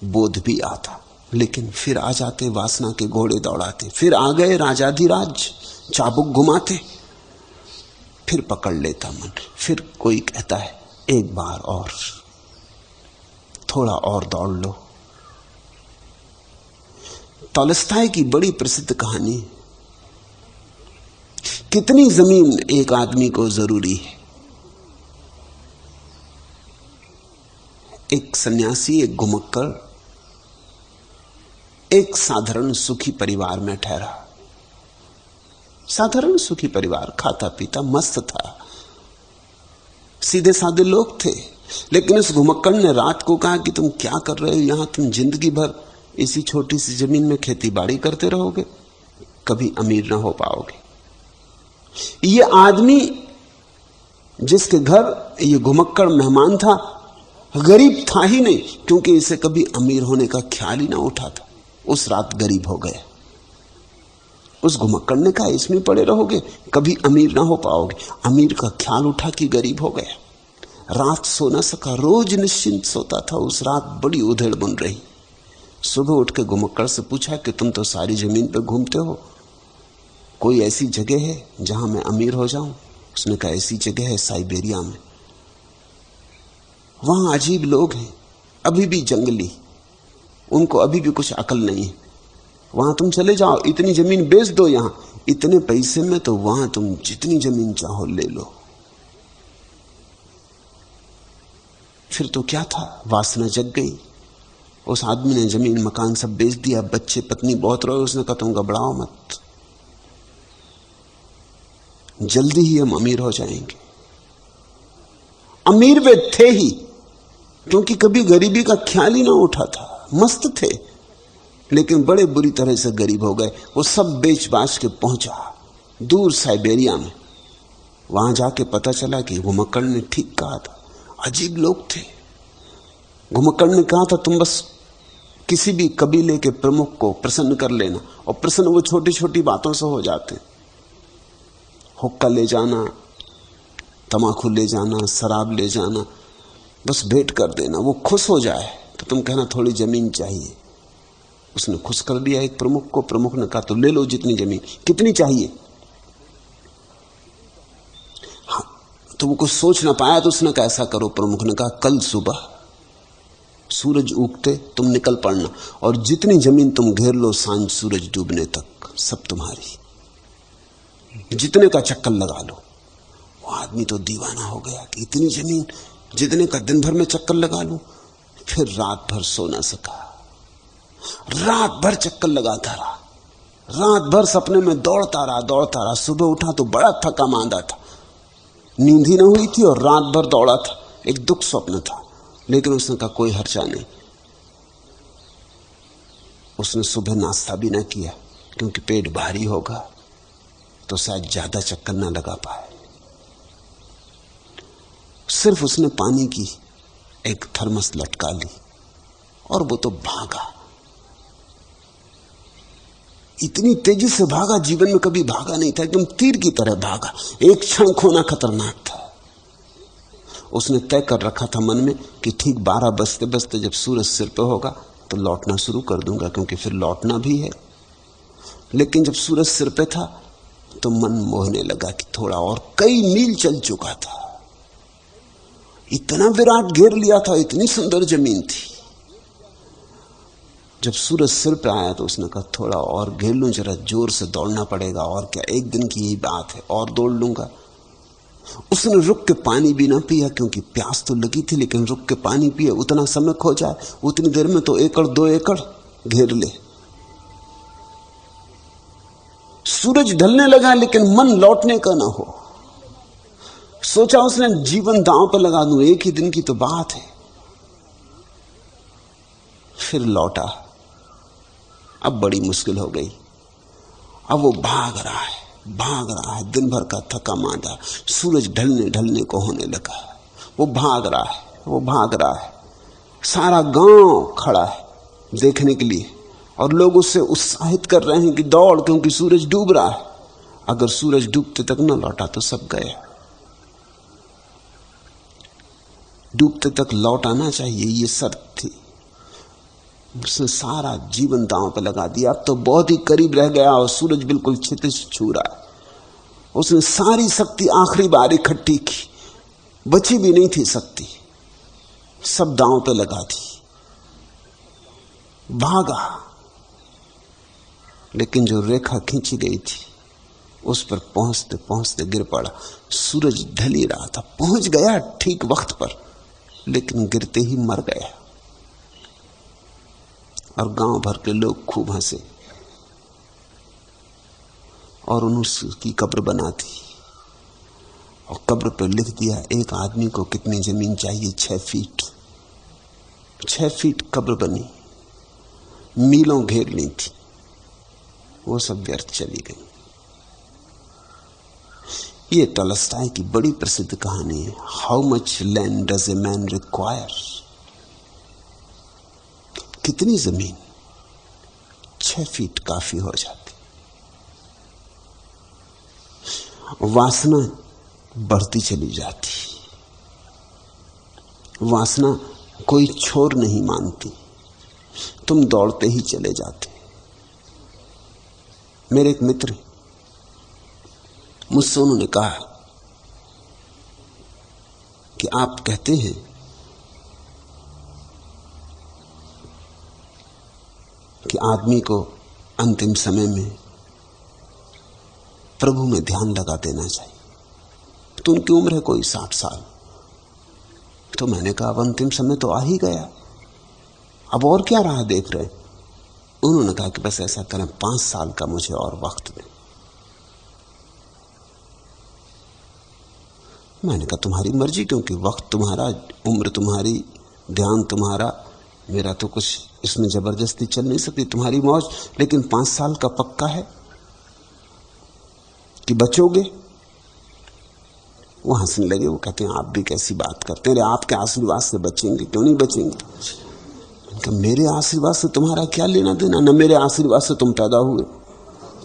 बोध भी आता, लेकिन फिर आ जाते वासना के घोड़े दौड़ाते, फिर आ गए राजाधिराज, चाबुक घुमाते, फिर पकड़ लेता मन, फिर कोई कहता है एक बार और, थोड़ा और दौड़ लो। तॉलस्टॉय की बड़ी प्रसिद्ध कहानी, कितनी जमीन एक आदमी को जरूरी है। एक सन्यासी, एक घुमक्कड़, एक साधारण सुखी परिवार में ठहरा। साधारण सुखी परिवार, खाता पीता मस्त था, सीधे साधे लोग थे। लेकिन इस घुमक्कड़ ने रात को कहा कि तुम क्या कर रहे हो यहां, तुम जिंदगी भर इसी छोटी सी जमीन में खेती बाड़ी करते रहोगे, कभी अमीर ना हो पाओगे। ये आदमी जिसके घर ये घुमक्कड़ मेहमान था, गरीब था ही नहीं, क्योंकि इसे कभी अमीर होने का ख्याल ही ना उठा था। उस रात गरीब हो गया। उस घुमक्कड़ ने कहा इसमें पड़े रहोगे, कभी अमीर ना हो पाओगे। अमीर का ख्याल उठा कि गरीब हो गया। रात सो ना सका, रोज निश्चिंत सोता था। उस रात बड़ी उधेड़ बन रही। सुबह उठ के घुमक्कड़ से पूछा कि तुम तो सारी जमीन पे घूमते हो, कोई ऐसी जगह है जहां मैं अमीर हो जाऊं? उसने कहा ऐसी जगह है साइबेरिया में, वहां अजीब लोग हैं, अभी भी जंगली, उनको अभी भी कुछ अकल नहीं है। वहां तुम चले जाओ, इतनी जमीन बेच दो, यहां इतने पैसे में तो वहां तुम जितनी जमीन चाहो ले लो। फिर तो क्या था, वासना जग गई। उस आदमी ने जमीन मकान सब बेच दिया, बच्चे पत्नी बहुत रोए। उसने कहा तुम घबराओ मत, जल्दी ही हम अमीर हो जाएंगे। अमीर वे थे ही, क्योंकि कभी गरीबी का ख्याल ही ना उठा था। मस्त थे, लेकिन बड़े बुरी तरह से गरीब हो गए। वो सब बेच बाच के पहुंचा दूर साइबेरिया में। वहां जाके पता चला कि घुमक्कड़ ने ठीक कहा था। अजीब लोग थे। घुमक्कड़ ने कहा था तुम बस किसी भी कबीले के प्रमुख को प्रसन्न कर लेना, और प्रसन्न वो छोटी छोटी बातों से हो जाते। हुक्का ले जाना, तमाकू ले जाना, शराब ले जाना, बस भेंट कर देना। वो खुश हो जाए तो तुम कहना थोड़ी जमीन चाहिए। उसने खुश कर दिया एक प्रमुख को। प्रमुख ने कहा तो ले लो जितनी जमीन। कितनी चाहिए? हाँ, तो वो कुछ सोच ना पाया तो उसने कहा ऐसा करो। प्रमुख ने कहा कल सुबह सूरज उगते तुम निकल पड़ना, और जितनी जमीन तुम घेर लो सांझ सूरज डूबने तक सब तुम्हारी। जितने का चक्कर लगा लो। वो आदमी तो दीवाना हो गया कि इतनी जमीन, जितने का दिन भर में चक्कर लगा लूं। फिर रात भर सो ना सका, रात भर चक्कर लगाता रहा, रात भर सपने में दौड़ता रहा। सुबह उठा तो बड़ा थका मांदा था, नींद ही ना हुई थी और रात भर दौड़ा था। एक दुख स्वप्न था, लेकिन उसने कहा कोई हर्चा नहीं। उसने सुबह नाश्ता भी ना किया, क्योंकि पेट भारी होगा तो शायद ज्यादा चक्कर ना लगा पाए। सिर्फ उसने पानी की एक थर्मस लटका ली और वो तो भागा। इतनी तेजी से भागा, जीवन में कभी भागा नहीं था, एकदम तीर की तरह भागा। एक क्षण खोना खतरनाक था। उसने तय कर रखा था मन में कि ठीक 12 बजते बजते जब सूरज सिर पे होगा तो लौटना शुरू कर दूंगा, क्योंकि फिर लौटना भी है। लेकिन जब सूरज सिर पे था तो मन मोहने लगा कि थोड़ा और। कई मील चल चुका था, इतना विराट घेर लिया था, इतनी सुंदर जमीन थी। जब सूरज सिर पे आया तो उसने कहा थोड़ा और घेर लूं, जरा जोर से दौड़ना पड़ेगा। और क्या, एक दिन की यही बात है, और दौड़ लूंगा। उसने रुक के पानी भी ना पिया, क्योंकि प्यास तो लगी थी, लेकिन रुक के पानी पिए उतना समय खो जाए। उतनी देर में तो 1-2 एकड़ घेर ले। सूरज ढलने लगा, लेकिन मन लौटने का ना हो। सोचा उसने जीवन दांव पर लगा दूं, एक ही दिन की तो बात है। फिर लौटा। अब बड़ी मुश्किल हो गई। अब वो भाग रहा है, दिन भर का थका मांदा। सूरज ढलने को होने लगा। वो भाग रहा है। सारा गांव खड़ा है देखने के लिए, और लोग उससे उत्साहित कर रहे हैं कि दौड़, क्योंकि सूरज डूब रहा है। अगर सूरज डूबते तक न लौटा तो सब गए। डूबते तक लौट आना चाहिए, ये शर्त थी। उसने सारा जीवन दांव पे लगा दिया। अब तो बहुत ही करीब रह गया और सूरज बिल्कुल क्षितिज छू रहा है। उसने सारी शक्ति आखिरी बार इकट्ठी की, बची भी नहीं थी शक्ति, सब दांव पे लगा दी। भागा, लेकिन जो रेखा खींची गई थी उस पर पहुंचते पहुंचते गिर पड़ा। सूरज ढल ही रहा था, पहुंच गया ठीक वक्त पर, लेकिन गिरते ही मर गया। और गांव भर के लोग खूब हंसे और उन्होंने उसकी कब्र बना दी, और कब्र पर लिख दिया एक आदमी को कितनी जमीन चाहिए, 6 फीट। 6 फीट कब्र बनी, मीलों घेर ली थी, वो सब व्यर्थ चली गई। ये टॉलस्टॉय की बड़ी प्रसिद्ध कहानी है, how much land does a man require. कितनी जमीन? 6 फीट काफी हो जाती। वासना बढ़ती चली जाती, वासना कोई छोर नहीं मानती, तुम दौड़ते ही चले जाते। मेरे एक मित्र, मुझसे उन्होंने कहा कि आप कहते हैं कि आदमी को अंतिम समय में प्रभु में ध्यान लगा देना चाहिए। तो उनकी उम्र है कोई 60 साल। तो तो मैंने कहा अब अंतिम समय तो आ ही गया, अब और क्या राह देख रहे हैं? उन्होंने कहा कि बस ऐसा करें, 5 साल का मुझे और वक्त दें। मैंने कहा तुम्हारी मर्जी, क्योंकि वक्त तुम्हारा, उम्र तुम्हारी, ध्यान तुम्हारा, मेरा तो कुछ इसमें जबरदस्ती चल नहीं सकती, तुम्हारी मौज। लेकिन 5 साल का पक्का है कि बचोगे? वो हंसने लगे, वो कहते हैं आप भी कैसी बात करते हैं, आपके आशीर्वाद से बचेंगे, क्यों नहीं बचेंगे? मेरे आशीर्वाद से तुम्हारा क्या लेना देना? न मेरे आशीर्वाद से तुम पैदा हुए,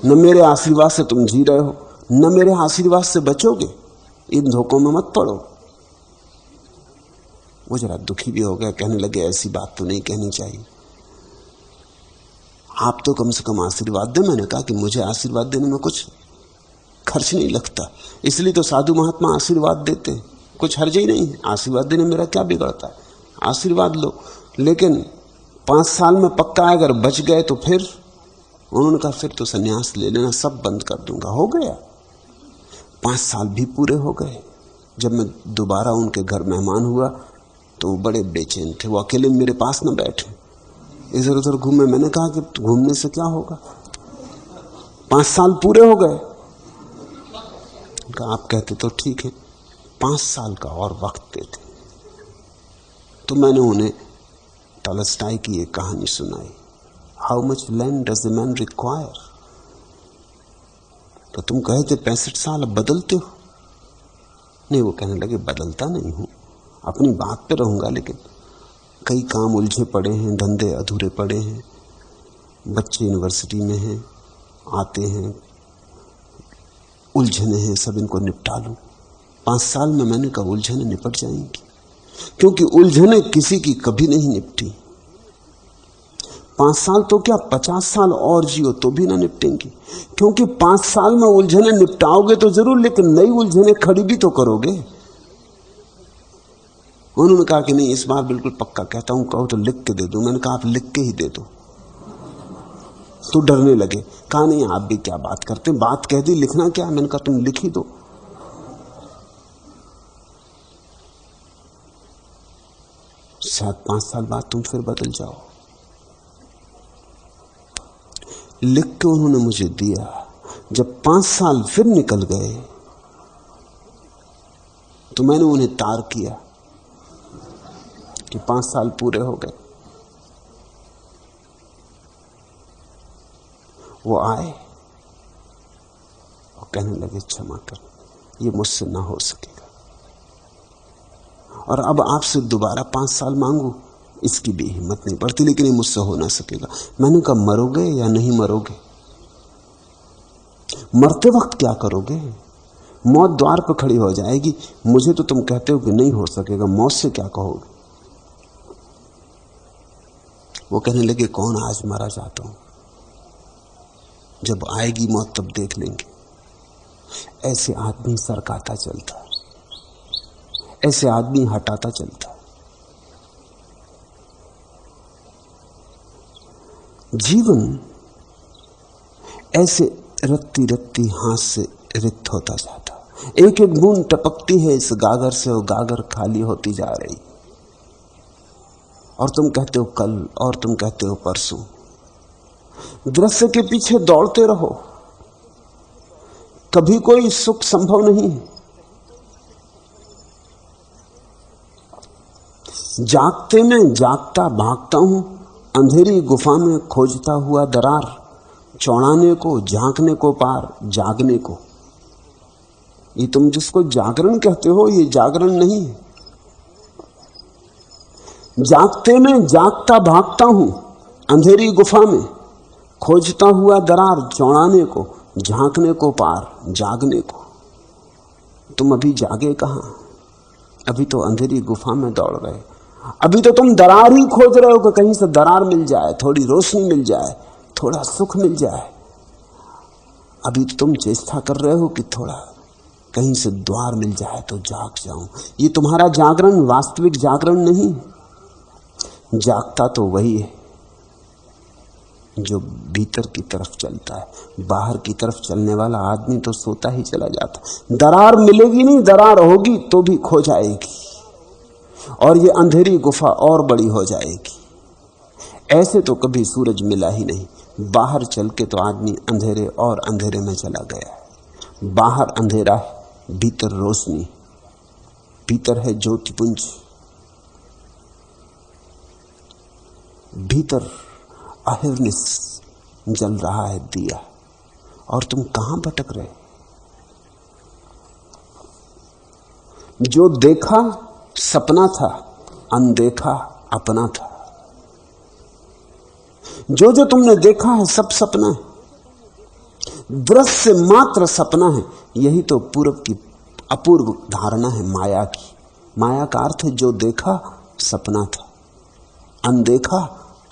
न मेरे आशीर्वाद से तुम जी रहे हो, न मेरे आशीर्वाद से बचोगे। इन धोखों में मत पड़ो। वो जरा दुखी भी हो गया, कहने लगे ऐसी बात तो नहीं कहनी चाहिए, आप तो कम से कम आशीर्वाद दें। मैंने कहा कि मुझे आशीर्वाद देने में कुछ खर्च नहीं लगता, इसलिए तो साधु महात्मा आशीर्वाद देते हैं, कुछ हर्ज ही नहीं है। आशीर्वाद देने मेरा क्या बिगड़ता है, आशीर्वाद लो। लेकिन 5 साल में पक्का है, अगर बच गए तो फिर? उन्होंने कहा फिर तो संन्यास ले लेना, सब बंद कर दूंगा। हो गया, 5 साल भी पूरे हो गए। जब मैं दोबारा उनके घर मेहमान हुआ तो वो बड़े बेचैन थे, वो अकेले मेरे पास न बैठे, इधर उधर घूमे। मैंने कहा कि घूमने से क्या होगा, 5 साल पूरे हो गए। आप कहते तो ठीक है, 5 साल का और वक्त देते। तो मैंने उन्हें टॉलस्टॉय की एक कहानी सुनाई, how much land does a man require. तो तुम कहे थे 65 साल, अब बदलते हो? नहीं, वो कहने लगे बदलता नहीं हूं, अपनी बात पे रहूंगा, लेकिन कई काम उलझे पड़े हैं, धंधे अधूरे पड़े हैं, बच्चे यूनिवर्सिटी में हैं, आते हैं, उलझने हैं, सब इनको निपटा लूं। 5 साल में मैंने कहा उलझने निपट जाएंगी, क्योंकि उलझने किसी की कभी नहीं निपटी। 5 साल तो क्या, 50 साल और जियो तो भी ना निपटेंगी, क्योंकि 5 साल में उलझने निपटाओगे तो जरूर, लेकिन नई उलझने खड़ी भी तो करोगे। उन्होंने कहा कि नहीं, इस बार बिल्कुल पक्का कहता हूं, कहो तो लिख के दे दो। मैंने कहा आप लिख के ही दे दो। तो डरने लगे, कहा नहीं आप भी क्या बात करते, बात कह दी, लिखना क्या? मैंने कहा तुम लिख ही दो। शायद 5 साल बाद तुम फिर बदल जाओ। लिख के उन्होंने मुझे दिया। जब 5 साल फिर निकल गए तो मैंने उन्हें तार किया कि 5 साल पूरे हो गए। वो आए और कहने लगे क्षमा कर, ये मुझसे ना हो सकेगा, और अब आपसे दोबारा 5 साल मांगू इसकी भी हिम्मत नहीं पड़ती, लेकिन ये मुझसे हो ना सकेगा। मैंने कहा मरोगे या नहीं मरोगे? मरते वक्त क्या करोगे? मौत द्वार पर खड़ी हो जाएगी, मुझे तो तुम कहते हो कि नहीं हो सकेगा, मौत से क्या कहोगे? वो कहने लगे कौन, आज मारा जाता हूं, जब आएगी मौत तब देख लेंगे। ऐसे आदमी सरकाता चलता, ऐसे आदमी हटाता चलता। जीवन ऐसे रत्ती रत्ती हाथ से रिक्त होता जाता, एक एक बूंद टपकती है इस गागर से, वो गागर खाली होती जा रही। और तुम कहते हो कल, और तुम कहते हो परसों। दृश्य के पीछे दौड़ते रहो, कभी कोई सुख संभव नहीं है। जागते में जागता भागता हूं, अंधेरी गुफा में खोजता हुआ दरार, चौड़ाने को, झांकने को पार, जागने को। ये तुम जिसको जागरण कहते हो, ये जागरण नहीं है। जागते में जागता भागता हूं, अंधेरी गुफा में खोजता हुआ दरार, चौड़ाने को, झांकने को पार, जागने को। तुम अभी जागे कहां? अभी तो अंधेरी गुफा में दौड़ रहे। अभी तो तुम दरार ही खोज रहे हो कि कहीं से दरार मिल जाए, थोड़ी रोशनी मिल जाए, थोड़ा सुख मिल जाए। अभी तो तुम चेष्टा कर रहे हो कि थोड़ा कहीं से द्वार मिल जाए तो जाग जाऊं। ये तुम्हारा जागरण वास्तविक जागरण नहीं। जागता तो वही है जो भीतर की तरफ चलता है। बाहर की तरफ चलने वाला आदमी तो सोता ही चला जाता। दरार मिलेगी नहीं, दरार होगी तो भी खो जाएगी। और ये अंधेरी गुफा और बड़ी हो जाएगी। ऐसे तो कभी सूरज मिला ही नहीं। बाहर चल के तो आदमी अंधेरे और अंधेरे में चला गया है। बाहर अंधेरा है, भीतर रोशनी, भीतर है ज्योतिपुंज, भीतर अहिर्निश जल रहा है दिया। और तुम कहां भटक रहे? जो देखा सपना था, अनदेखा अपना था। जो जो तुमने देखा है सब सपना है, दृश्य मात्र सपना है। यही तो पूर्व की अपूर्व धारणा है माया की। माया का अर्थ है जो देखा सपना था, अनदेखा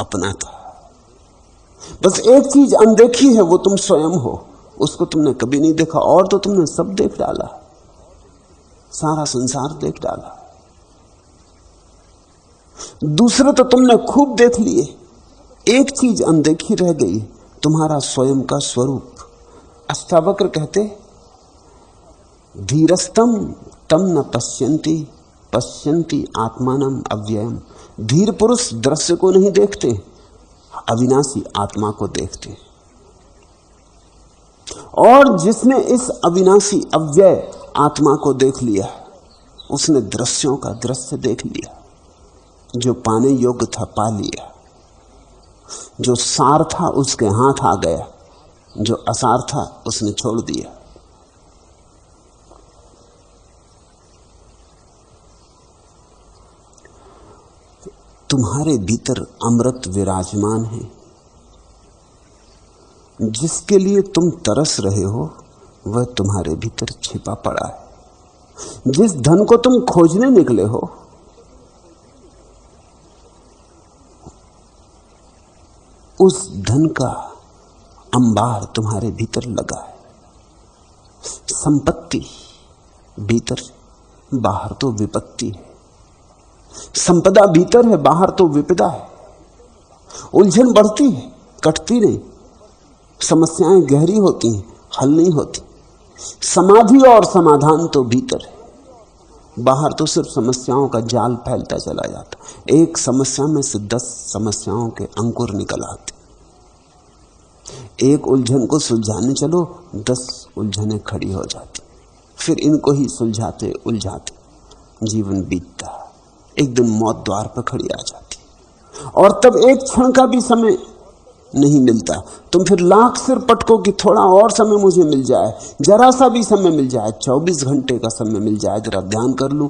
अपना था। बस एक चीज अनदेखी है, वो तुम स्वयं हो। उसको तुमने कभी नहीं देखा, और तो तुमने सब देख डाला, सारा संसार देख डाला। दूसरे तो तुमने खूब देख लिए। एक चीज अनदेखी रह गई, तुम्हारा स्वयं का स्वरूप। अष्टावक्र कहते, धीरस्तम तम न पश्यन्ति पश्यन्ति आत्मानम अव्ययम। धीर पुरुष दृश्य को नहीं देखते, अविनाशी आत्मा को देखते। और जिसने इस अविनाशी अव्यय आत्मा को देख लिया, उसने दृश्यों का दृश्य देख लिया। जो पाने योग्य था पा लिया, जो सार था उसके हाथ आ गया, जो असार था उसने छोड़ दिया। तुम्हारे भीतर अमृत विराजमान है। जिसके लिए तुम तरस रहे हो वह तुम्हारे भीतर छिपा पड़ा है। जिस धन को तुम खोजने निकले हो, उस धन का अंबार तुम्हारे भीतर लगा है। संपत्ति भीतर, बाहर तो विपत्ति है। संपदा भीतर है, बाहर तो विपदा है। उलझन बढ़ती है, कटती नहीं। समस्याएं गहरी होती हैं, हल नहीं होती। समाधि और समाधान तो भीतर है, बाहर तो सिर्फ समस्याओं का जाल फैलता चला जाता। एक समस्या में से 10 समस्याओं के अंकुर निकल आते। एक उलझन को सुलझाने चलो, 10 उलझनें खड़ी हो जाती। फिर इनको ही सुलझाते उलझाते जीवन बीतता। एक दिन मौत द्वार पर खड़ी आ जाती, और तब एक क्षण का भी समय नहीं मिलता। तुम फिर लाख सिर पटको कि थोड़ा और समय मुझे मिल जाए, जरा सा भी समय मिल जाए, 24 घंटे का समय मिल जाए, जरा ध्यान कर लूं।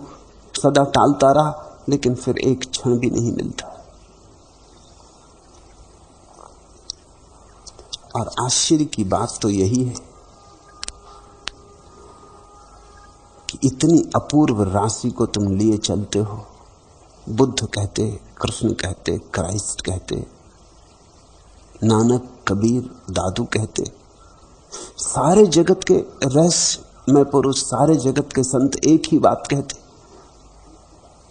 सदा टालता रहा, लेकिन फिर एक क्षण भी नहीं मिलता। और आश्चर्य की बात तो यही है कि इतनी अपूर्व राशि को तुम लिए चलते हो। बुद्ध कहते, कृष्ण कहते, क्राइस्ट कहते, नानक, कबीर, दादू कहते, सारे जगत के रहस्यमय पुरुष, सारे जगत के संत एक ही बात कहते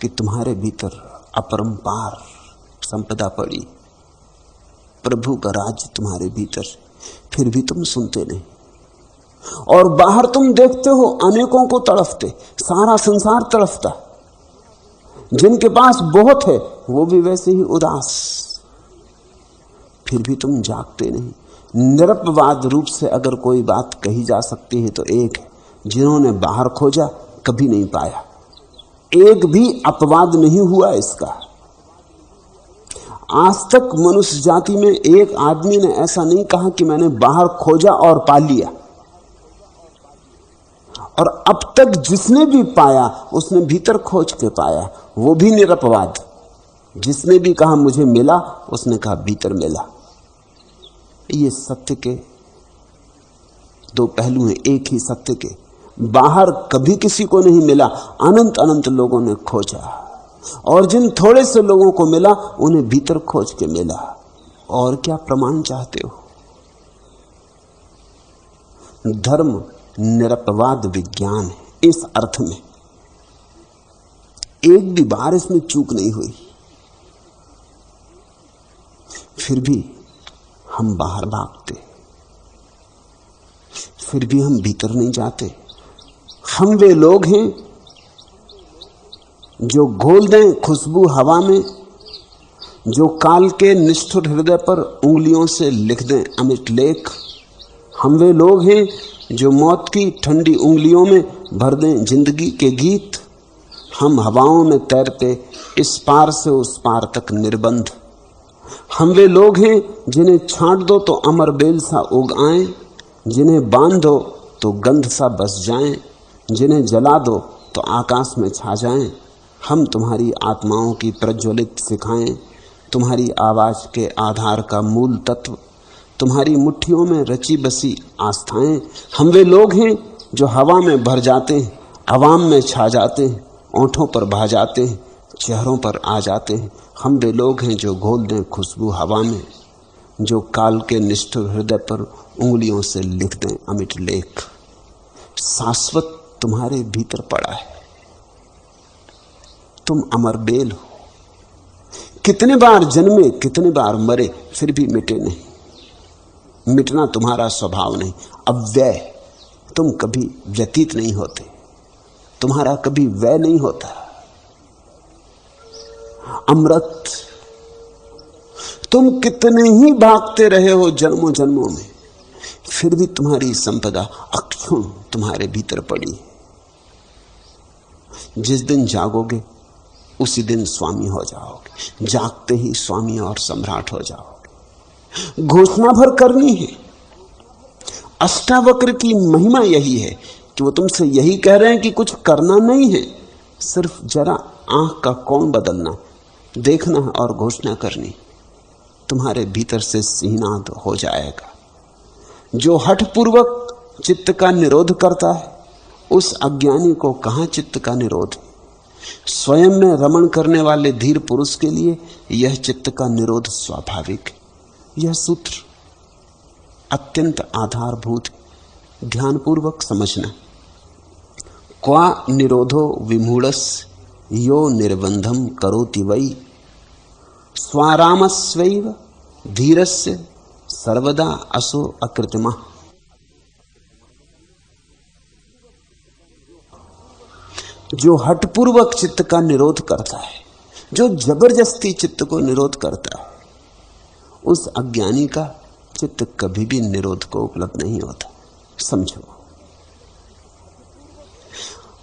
कि तुम्हारे भीतर अपरंपार संपदा पड़ी, प्रभु का राज्य तुम्हारे भीतर। फिर भी तुम सुनते नहीं, और बाहर तुम देखते हो अनेकों को तड़फते, सारा संसार तड़फता। जिनके पास बहुत है वो भी वैसे ही उदास। फिर भी तुम जागते नहीं। निरपवाद रूप से अगर कोई बात कही जा सकती है तो एक है, जिन्होंने बाहर खोजा कभी नहीं पाया। एक भी अपवाद नहीं हुआ इसका। आज तक मनुष्य जाति में एक आदमी ने ऐसा नहीं कहा कि मैंने बाहर खोजा और पा लिया। और अब तक जिसने भी पाया उसने भीतर खोज के पाया, वो भी निरपवाद। जिसने भी कहा मुझे मिला, उसने कहा भीतर मिला। ये सत्य के दो पहलू हैं, एक ही सत्य के। बाहर कभी किसी को नहीं मिला, अनंत अनंत लोगों ने खोजा, और जिन थोड़े से लोगों को मिला उन्हें भीतर खोज के मिला। और क्या प्रमाण चाहते हो? धर्म निरपवाद विज्ञान है इस अर्थ में। एक भी बार इसमें चूक नहीं हुई। फिर भी हम बाहर भागते, फिर भी हम भीतर नहीं जाते। हम वे लोग हैं जो घोल दें खुशबू हवा में, जो काल के निष्ठुर हृदय पर उंगलियों से लिख दें अमिट लेख। हम वे लोग हैं जो मौत की ठंडी उंगलियों में भर दें जिंदगी के गीत। हम हवाओं में तैरते इस पार से उस पार तक निर्बंध। हम वे लोग हैं जिन्हें छांट दो तो अमर बेल सा उग आए, जिन्हें बांध दो तो गंध सा बस जाएं, जिन्हें जला दो तो आकाश में छा जाएं। हम तुम्हारी आत्माओं की प्रज्वलित शिखाएं, तुम्हारी आवाज के आधार का मूल तत्व, तुम्हारी मुट्ठियों में रची बसी आस्थाएं। हम वे लोग हैं जो हवा में भर जाते हैं, अवाम में छा जाते हैं, ओंठों पर भा जाते हैं, चेहरों पर आ जाते हैं। हम वे लोग हैं जो घोल दें खुशबू हवा में, जो काल के निष्ठुर हृदय पर उंगलियों से लिख दें अमिट लेख। शाश्वत तुम्हारे भीतर पड़ा है, तुम अमर बेल हो। कितने बार जन्मे, कितने बार मरे, फिर भी मिटे नहीं। मिटना तुम्हारा स्वभाव नहीं, अव्यय। तुम कभी व्यतीत नहीं होते, तुम्हारा कभी व्यय नहीं होता। अमृत। तुम कितने ही भागते रहे हो जन्मों जन्मों में, फिर भी तुम्हारी संपदा अक्षुण तुम्हारे भीतर पड़ी है। जिस दिन जागोगे उसी दिन स्वामी हो जाओगे, जागते ही स्वामी और सम्राट हो जाओगे। घोषणा भर करनी है। अष्टावक्र की महिमा यही है कि वो तुमसे यही कह रहे हैं कि कुछ करना नहीं है, सिर्फ जरा आंख का कोण बदलना, देखना और घोषणा करनी। तुम्हारे भीतर से सिंहनाद हो जाएगा। जो हठपूर्वक चित्त का निरोध करता है, उस अज्ञानी को कहां चित्त का निरोध? स्वयं में रमण करने वाले धीर पुरुष के लिए यह चित्त का निरोध स्वाभाविक है। यह सूत्र अत्यंत आधारभूत, ध्यानपूर्वक समझना। क्वा निरोधो विमूढ़स यो निर्बंधम करोति वै, स्वारामस्वैव धीरस्य सर्वदा असो अकृत्रिमा। जो हठपूर्वक चित्त का निरोध करता है, जो जबरदस्ती चित्त को निरोध करता है, उस अज्ञानी का चित्त कभी भी निरोध को उपलब्ध नहीं होता। समझो,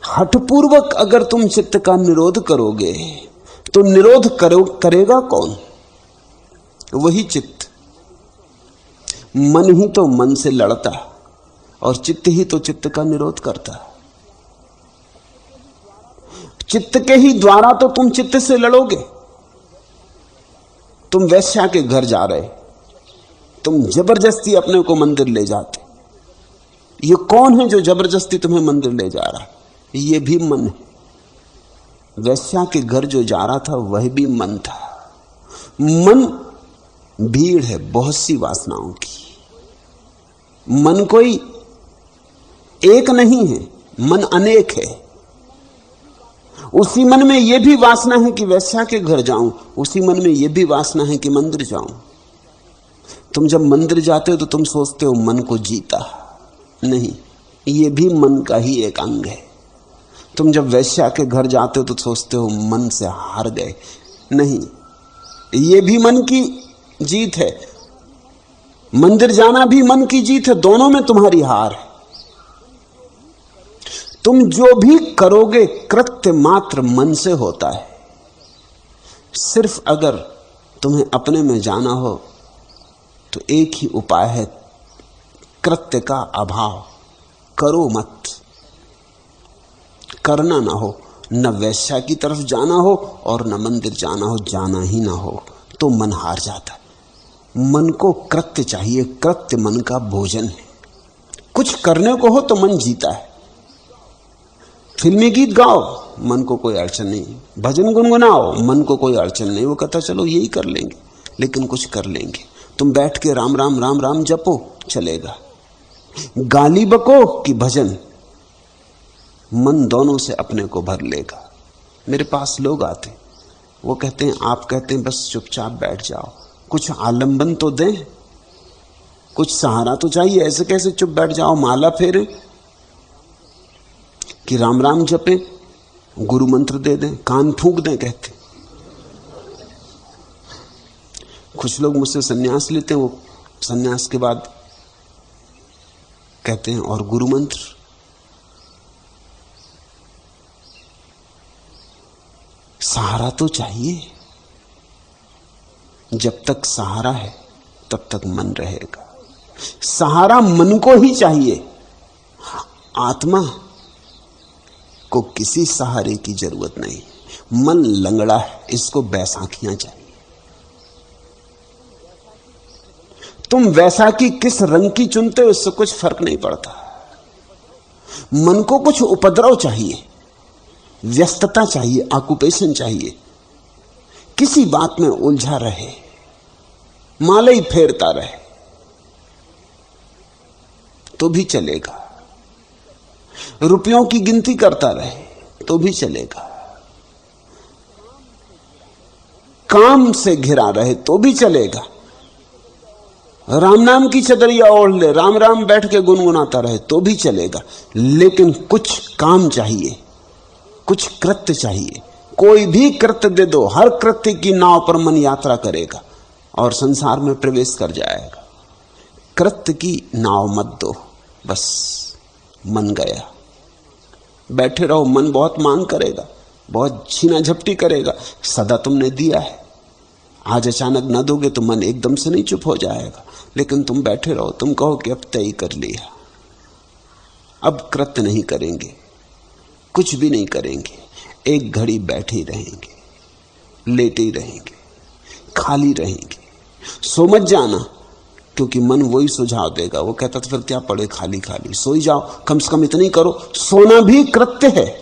हठपूर्वक अगर तुम चित्त का निरोध करोगे तो निरोध करेगा कौन? वही चित्त। मन ही तो मन से लड़ता और चित्त ही तो चित्त का निरोध करता। चित्त के ही द्वारा तो तुम चित्त से लड़ोगे। तुम वैश्या के घर जा रहे, तुम जबरदस्ती अपने को मंदिर ले जाते। ये कौन है जो जबरदस्ती तुम्हें मंदिर ले जा रहा? ये भी मन है। वैश्या के घर जो जा रहा था वह भी मन था। मन भीड़ है बहुत सी वासनाओं की। मन कोई एक नहीं है, मन अनेक है। उसी मन में यह भी वासना है कि वैश्या के घर जाऊं, उसी मन में यह भी वासना है कि मंदिर जाऊं। तुम जब मंदिर जाते हो तो तुम सोचते हो मन को जीता, नहीं, यह भी मन का ही एक अंग है। तुम जब वैश्या के घर जाते हो तो सोचते हो मन से हार गए, नहीं, यह भी मन की जीत है। मंदिर जाना भी मन की जीत है, दोनों में तुम्हारी हार है। तुम जो भी करोगे कृत्य मात्र मन से होता है। सिर्फ अगर तुम्हें अपने में जाना हो तो एक ही उपाय है, कृत्य का अभाव। करो मत, करना ना हो, न वैश्या की तरफ जाना हो और न मंदिर जाना हो, जाना ही ना हो, तो मन हार जाता है। मन को कृत्य चाहिए, कृत्य मन का भोजन है। कुछ करने को हो तो मन जीता है। फिल्मी गीत गाओ, मन को कोई अड़चन नहीं। भजन गुनगुनाओ, मन को कोई अड़चन नहीं। वो कहता चलो यही कर लेंगे, लेकिन कुछ कर लेंगे। तुम बैठ के राम राम राम राम जपो, चलेगा। गाली बको कि भजन, मन दोनों से अपने को भर लेगा। मेरे पास लोग आते, वो कहते हैं, आप कहते हैं बस चुपचाप बैठ जाओ, कुछ आलंबन तो दें, कुछ सहारा तो चाहिए। ऐसे कैसे चुप बैठ जाओ, माला फेरे कि राम राम जपे? गुरु मंत्र दे दें, कान फूंक दें कहते। कुछ लोग मुझसे सन्यास लेते हैं, वो सन्यास के बाद कहते हैं और गुरु मंत्र। सहारा तो चाहिए। जब तक सहारा है तब तक मन रहेगा। सहारा मन को ही चाहिए। आत्मा को किसी सहारे की जरूरत नहीं। मन लंगड़ा है, इसको बैसाखियां चाहिए। तुम वैसाखी किस रंग की चुनते हो इससे कुछ फर्क नहीं पड़ता। मन को कुछ उपद्रव चाहिए, व्यस्तता चाहिए, ऑक्यूपेशन चाहिए। किसी बात में उलझा रहे, माले ही फेरता रहे तो भी चलेगा। रुपयों की गिनती करता रहे तो भी चलेगा। काम से घिरा रहे तो भी चलेगा। राम नाम की चदरिया ओढ़ ले, राम राम बैठ के गुनगुनाता रहे तो भी चलेगा। लेकिन कुछ काम चाहिए, कुछ कृत्य चाहिए। कोई भी कृत्य दे दो, हर कृत्य की नाव पर मन यात्रा करेगा और संसार में प्रवेश कर जाएगा। कृत्य की नाव मत दो, बस मन गया। बैठे रहो, मन बहुत मांग करेगा, बहुत छीना झपटी करेगा। सदा तुमने दिया है, आज अचानक न दोगे तो मन एकदम से नहीं चुप हो जाएगा। लेकिन तुम बैठे रहो, तुम कहो कि अब तय कर लिया, अब कृत्य नहीं करेंगे, कुछ भी नहीं करेंगे, एक घड़ी बैठे ही रहेंगे, लेटे ही रहेंगे, खाली रहेंगे। सो मत जाना, क्योंकि मन वही सुझाव देगा। वो कहता तो फिर क्या पड़े खाली खाली, सो ही जाओ, कम से कम इतना ही करो। सोना भी कृत्य है।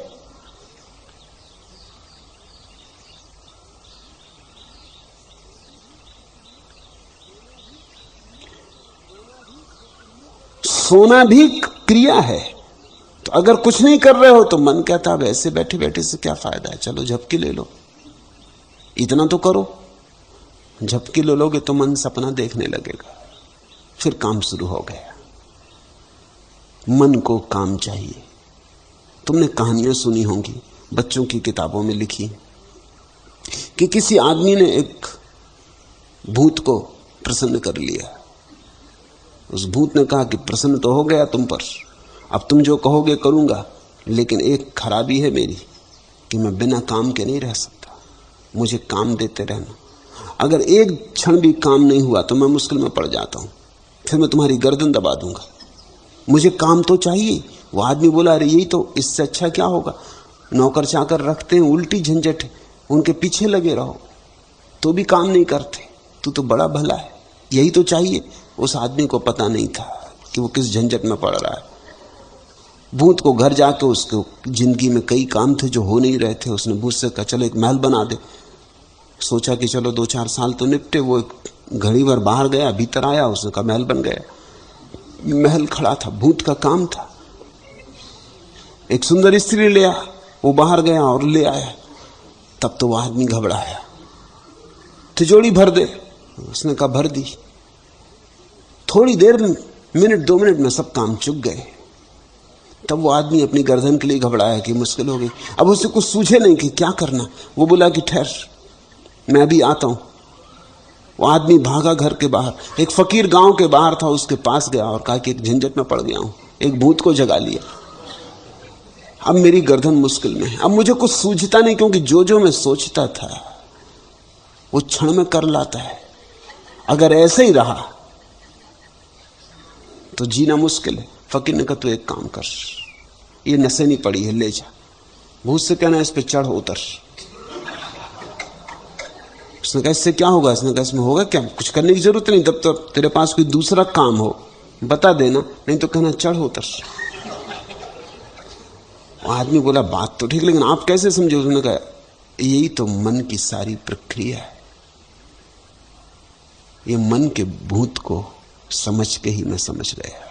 सोना भी क्रिया है। तो अगर कुछ नहीं कर रहे हो तो मन कहता अब ऐसे बैठे बैठे से क्या फायदा है, चलो झपकी ले लो, इतना तो करो। झपकी ले लोगे तो मन सपना देखने लगेगा, फिर काम शुरू हो गया। मन को काम चाहिए। तुमने कहानियां सुनी होंगी, बच्चों की किताबों में लिखी, कि किसी आदमी ने एक भूत को प्रसन्न कर लिया। उस भूत ने कहा कि प्रसन्न तो हो गया तुम पर, अब तुम जो कहोगे करूंगा, लेकिन एक खराबी है मेरी कि मैं बिना काम के नहीं रह सकता, मुझे काम देते रहना। अगर एक क्षण भी काम नहीं हुआ तो मैं मुश्किल में पड़ जाता हूं, फिर मैं तुम्हारी गर्दन दबा दूंगा, मुझे काम तो चाहिए। वो आदमी बोला अरे यही तो, इससे अच्छा क्या होगा, नौकर चाकर रखते हैं, उल्टी झंझट है, उनके पीछे लगे रहो तो भी काम नहीं करते, तू तो बड़ा भला है, यही तो चाहिए। उस आदमी को पता नहीं था कि वो किस झंझट में पड़ रहा है। भूत को घर जाके उसके जिंदगी में कई काम थे जो हो नहीं रहे थे। उसने भूत से कहा चलो एक महल बना दे। सोचा कि चलो 2-4 साल तो निपटे। वो एक घड़ी भर बाहर गया, भीतर आया, उसने कहा महल बन गया। महल खड़ा था, भूत का काम था। एक सुंदर स्त्री ले आया, वो बाहर गया और ले आया। तब तो वो आदमी घबराया, तिजोरी भर दे, उसने कहा भर दी। थोड़ी देर में, मिनट 2 मिनट में सब काम चुक गए। तब वो आदमी अपनी गर्दन के लिए घबराया कि मुश्किल हो गई। अब उसे कुछ सूझे नहीं कि क्या करना। वो बोला कि ठहर, मैं अभी आता हूं। वो आदमी भागा घर के बाहर, एक फकीर गांव के बाहर था, उसके पास गया और कहा कि एक झंझट में पड़ गया हूं, एक भूत को जगा लिया, अब मेरी गर्दन मुश्किल में है, अब मुझे कुछ सूझता नहीं, क्योंकि जो जो मैं सोचता था वो क्षण में कर लाता है। अगर ऐसे ही रहा तो जीना मुश्किल है। फकीर ने कहा तू एक काम कर, ये नसें नहीं पड़ी है, ले जा। भूत से कहना इस पे चढ़ उतर। उसने कहा इससे क्या होगा? इसने कहा इसमें होगा क्या, कुछ करने की जरूरत नहीं, तब तो तेरे पास कोई दूसरा काम हो बता देना, नहीं तो कहना चढ़ उतर। आदमी बोला बात तो ठीक, लेकिन आप कैसे समझे? उसने कहा यही तो मन की सारी प्रक्रिया है, ये मन के भूत को समझ के ही मैं समझ गया।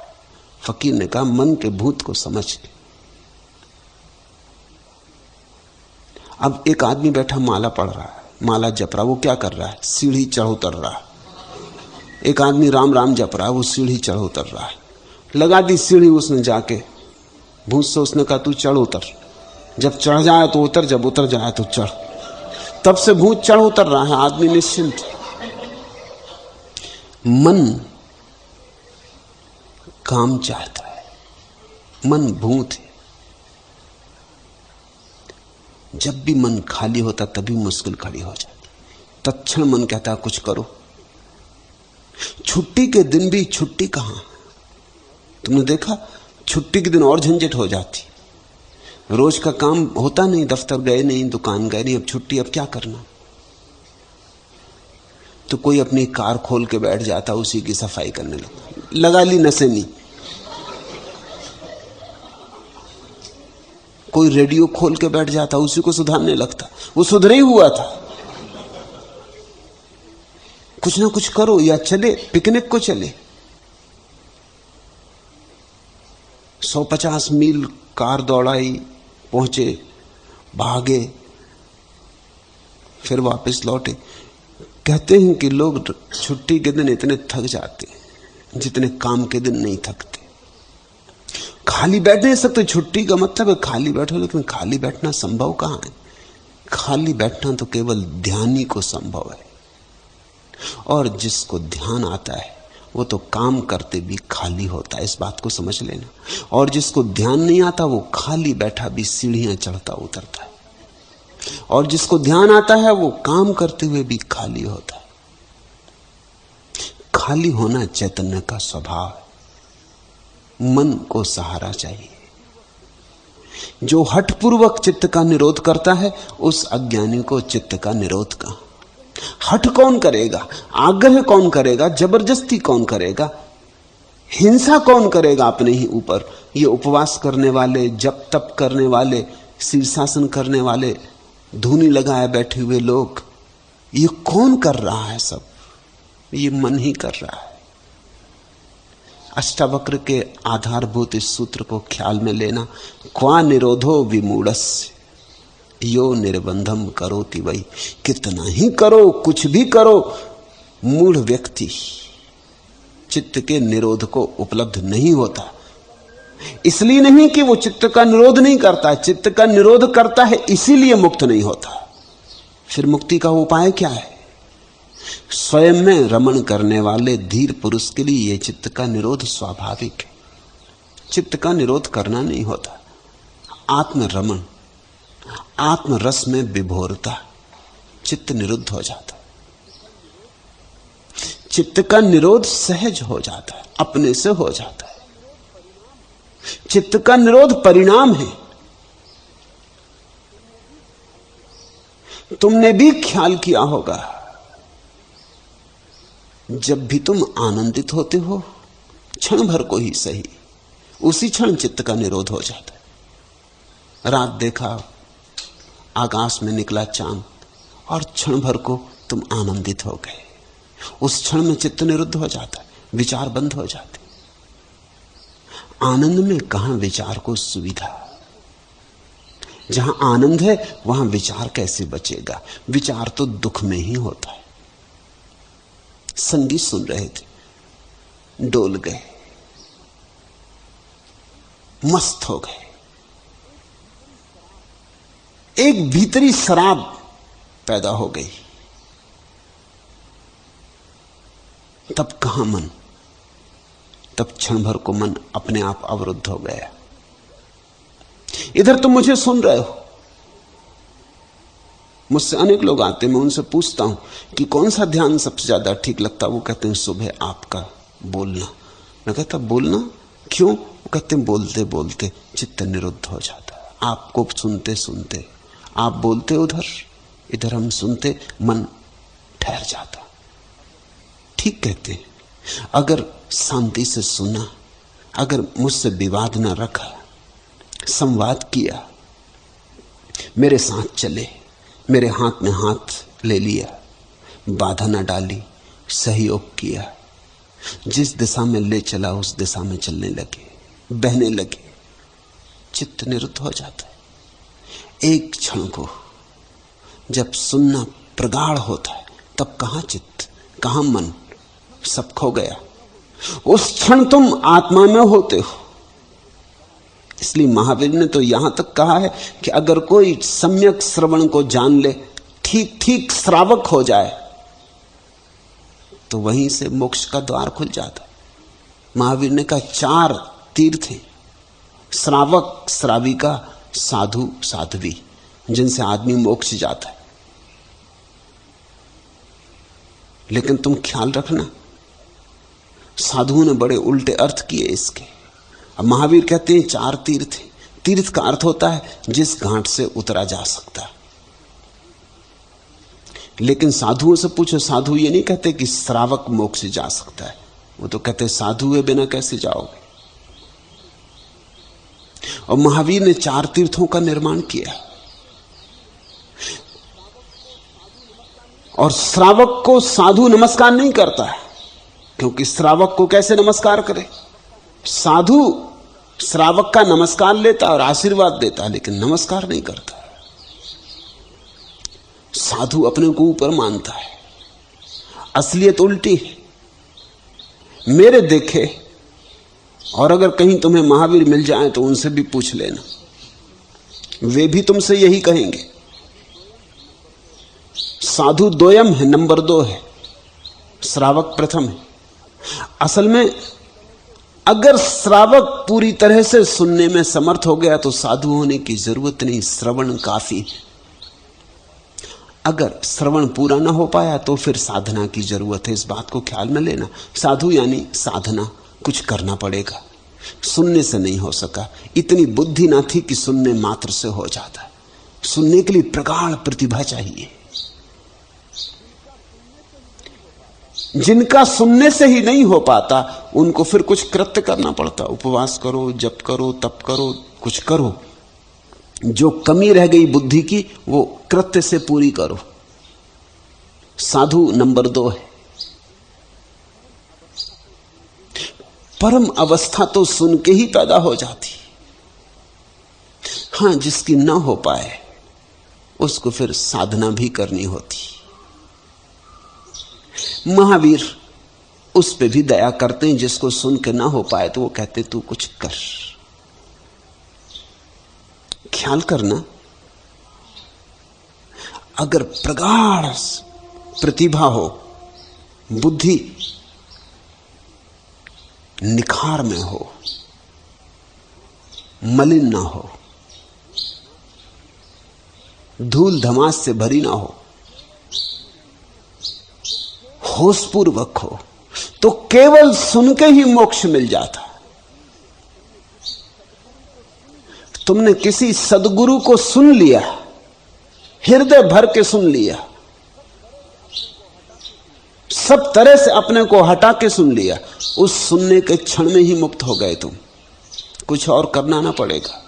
फकीर ने कहा मन के भूत को समझ के। अब एक आदमी बैठा माला पढ़ रहा है, माला जप रहा, वो क्या कर रहा है? सीढ़ी चढ़ उतर रहा है। एक आदमी राम राम जप रहा है, वो सीढ़ी चढ़ उतर रहा है। लगा दी सीढ़ी उसने जाके, भूत से उसने कहा तू चढ़ उतर। जब चढ़ जाए तो उतर, जब उतर जाए तो चढ़। तब से भूत चढ़ उतर रहा है, आदमी निश्चिंत। मन काम चाहता है, मन भूत है। जब भी मन खाली होता तभी मुश्किल खड़ी हो जाती। तत्क्षण मन कहता है कुछ करो। छुट्टी के दिन भी छुट्टी कहां? तुमने देखा, छुट्टी के दिन और झंझट हो जाती। रोज का काम होता नहीं, दफ्तर गए नहीं, दुकान गए नहीं, अब छुट्टी, अब क्या करना? तो कोई अपनी कार खोल के बैठ जाता, उसी की सफाई करने लगता, लगा ली नसेनी। कोई रेडियो खोल के बैठ जाता, उसी को सुधारने लगता, वो सुधरे ही हुआ था। कुछ ना कुछ करो, या चले पिकनिक को चले। 150 मील कार दौड़ाई, पहुंचे, भागे, फिर वापस लौटे। कहते हैं कि लोग छुट्टी के दिन इतने थक जाते हैं जितने काम के दिन नहीं थकते। खाली बैठ नहीं सकते, छुट्टी का मतलब है खाली बैठो, लेकिन खाली बैठना संभव कहां है? खाली बैठना तो केवल ध्यान ही को संभव है। और जिसको ध्यान आता है वो तो काम करते भी खाली होता है, इस बात को समझ लेना। और जिसको ध्यान नहीं आता वो खाली बैठा भी सीढ़ियां चढ़ता उतरता है। और जिसको ध्यान आता है वो काम करते हुए भी खाली होता है। खाली होना चैतन्य का स्वभाव है। मन को सहारा चाहिए। जो हठपूर्वक चित्त का निरोध करता है उस अज्ञानी को चित्त का निरोध का। हठ कौन करेगा? आग्रह कौन करेगा? जबरदस्ती कौन करेगा? हिंसा कौन करेगा अपने ही ऊपर? ये उपवास करने वाले, जप तप करने वाले, शीर्षासन करने वाले, धूनी लगाए बैठे हुए लोग, ये कौन कर रहा है? सब ये मन ही कर रहा है। अष्टावक्र के आधारभूत इस सूत्र को ख्याल में लेना। क्वा निरोधो विमूढ़स्य यो निर्बंधम करोति वही। कितना ही करो, कुछ भी करो, मूढ़ व्यक्ति चित्त के निरोध को उपलब्ध नहीं होता। इसलिए नहीं कि वो चित्त का निरोध नहीं करता, चित्त का निरोध करता है इसीलिए मुक्त नहीं होता। फिर मुक्ति का उपाय क्या है? स्वयं में रमण करने वाले धीर पुरुष के लिए यह चित्त का निरोध स्वाभाविक है। चित्त का निरोध करना नहीं होता। आत्म रमण, आत्म रस में विभोरता, चित्त निरुद्ध हो जाता। चित्त का निरोध सहज हो जाता है, अपने से हो जाता है। चित्त का निरोध परिणाम है। तुमने भी ख्याल किया होगा, जब भी तुम आनंदित होते हो, क्षण भर को ही सही, उसी क्षण चित्त का निरोध हो जाता है। रात देखा, आकाश में निकला चांद, और क्षण भर को तुम आनंदित हो गए। उस क्षण में चित्त निरुद्ध हो जाता है, विचार बंद हो जाते। आनंद में कहां विचार को सुविधा? जहां आनंद है वहां विचार कैसे बचेगा? विचार तो दुख में ही होता है। संगीत सुन रहे थे, डोल गए, मस्त हो गए, एक भीतरी शराब पैदा हो गई। तब कहां मन? तब क्षण भर को मन अपने आप अवरुद्ध हो गया। इधर तुम मुझे सुन रहे हो, मुझसे अनेक लोग आते, मैं उनसे पूछता हूं कि कौन सा ध्यान सबसे ज्यादा ठीक लगता। वो कहते हैं सुबह आपका बोलना। मैं कहता बोलना क्यों? वो कहते हैं बोलते बोलते चित्त निरुद्ध हो जाता है। आपको सुनते सुनते, आप बोलते उधर, इधर हम सुनते, मन ठहर जाता। ठीक कहते हैं। अगर शांति से सुना, अगर मुझसे विवाद न रखा, संवाद किया, मेरे साथ चले, मेरे हाथ में हाथ ले लिया, बाधा न डाली, सहयोग किया, जिस दिशा में ले चला उस दिशा में चलने लगे, बहने लगे, चित्त निरुद्ध हो जाता है। एक क्षण को जब सुनना प्रगाढ़ होता है, तब कहां चित्त, कहां मन, सब खो गया। उस क्षण तुम आत्मा में होते हो। इसलिए महावीर ने तो यहां तक कहा है कि अगर कोई सम्यक श्रवण को जान ले, ठीक ठीक श्रावक हो जाए, तो वहीं से मोक्ष का द्वार खुल जाता है। महावीर ने कहा 4 तीर्थ हैं, श्रावक, श्राविका, साधु, साध्वी, जिनसे आदमी मोक्ष जाता है। लेकिन तुम ख्याल रखना, साधुओं ने बड़े उल्टे अर्थ किए इसके। अब महावीर कहते हैं 4 तीर्थ हैं। तीर्थ का अर्थ होता है जिस घाट से उतरा जा सकता है। लेकिन साधुओं से पूछो, साधु ये नहीं कहते कि श्रावक मोक्ष जा सकता है, वो तो कहते साधु हुए बिना कैसे जाओगे। और महावीर ने 4 तीर्थों का निर्माण किया। और श्रावक को साधु नमस्कार नहीं करता है, क्योंकि श्रावक को कैसे नमस्कार करे। साधु श्रावक का नमस्कार लेता और आशीर्वाद देता, लेकिन नमस्कार नहीं करता। साधु अपने को ऊपर मानता है। असलियत उल्टी है। मेरे देखे, और अगर कहीं तुम्हें महावीर मिल जाए तो उनसे भी पूछ लेना, वे भी तुमसे यही कहेंगे। साधु द्वयम है, नंबर 2 है, श्रावक प्रथम है। असल में अगर श्रावक पूरी तरह से सुनने में समर्थ हो गया तो साधु होने की जरूरत नहीं, श्रवण काफी। अगर श्रवण पूरा ना हो पाया तो फिर साधना की जरूरत है। इस बात को ख्याल में लेना। साधु यानी साधना, कुछ करना पड़ेगा। सुनने से नहीं हो सका, इतनी बुद्धि ना थी कि सुनने मात्र से हो जाता। सुनने के लिए प्रगाढ़ प्रतिभा चाहिए। जिनका सुनने से ही नहीं हो पाता उनको फिर कुछ कृत्य करना पड़ता। उपवास करो, जप करो, तप करो, कुछ करो। जो कमी रह गई बुद्धि की वो कृत्य से पूरी करो। साधु नंबर 2 है। परम अवस्था तो सुन के ही पैदा हो जाती। हां, जिसकी ना हो पाए उसको फिर साधना भी करनी होती। महावीर उस पे भी दया करते हैं जिसको सुन के ना हो पाए, तो वो कहते तू कुछ कर। ख्याल करना, अगर प्रगाढ़ प्रतिभा हो, बुद्धि निखार में हो, मलिन ना हो, धूल धमास से भरी ना हो, होशपूर्वक हो, तो केवल सुन के ही मोक्ष मिल जाता। तुमने किसी सद्गुरु को सुन लिया, हृदय भर के सुन लिया, सब तरह से अपने को हटा के सुन लिया, उस सुनने के क्षण में ही मुक्त हो गए तुम। कुछ और करना ना पड़ेगा।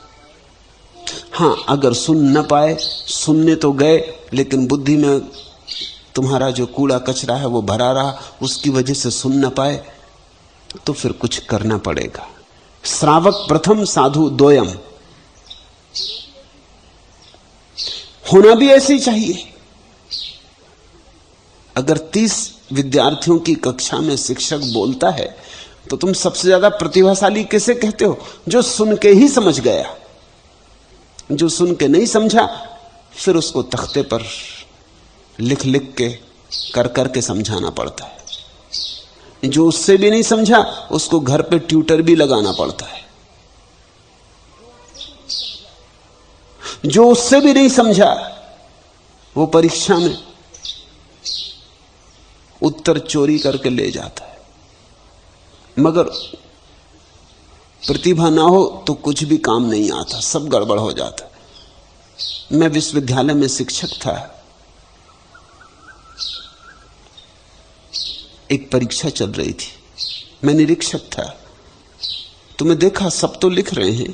हां, अगर सुन न पाए, सुनने तो गए लेकिन बुद्धि में तुम्हारा जो कूड़ा कचरा है वो भरा रहा, उसकी वजह से सुन न पाए, तो फिर कुछ करना पड़ेगा। श्रावक प्रथम, साधु द्वयम। होना भी ऐसे ही चाहिए। अगर 30 विद्यार्थियों की कक्षा में शिक्षक बोलता है तो तुम सबसे ज्यादा प्रतिभाशाली किसे कहते हो? जो सुन के ही समझ गया। जो सुन के नहीं समझा फिर उसको तख्ते पर लिख लिख के कर कर के समझाना पड़ता है। जो उससे भी नहीं समझा उसको घर पे ट्यूटर भी लगाना पड़ता है। जो उससे भी नहीं समझा वो परीक्षा में उत्तर चोरी करके ले जाता है। मगर प्रतिभा ना हो तो कुछ भी काम नहीं आता, सब गड़बड़ हो जाता। मैं विश्वविद्यालय में शिक्षक था। एक परीक्षा चल रही थी, मैं निरीक्षक था। तो मैं देखा सब तो लिख रहे हैं,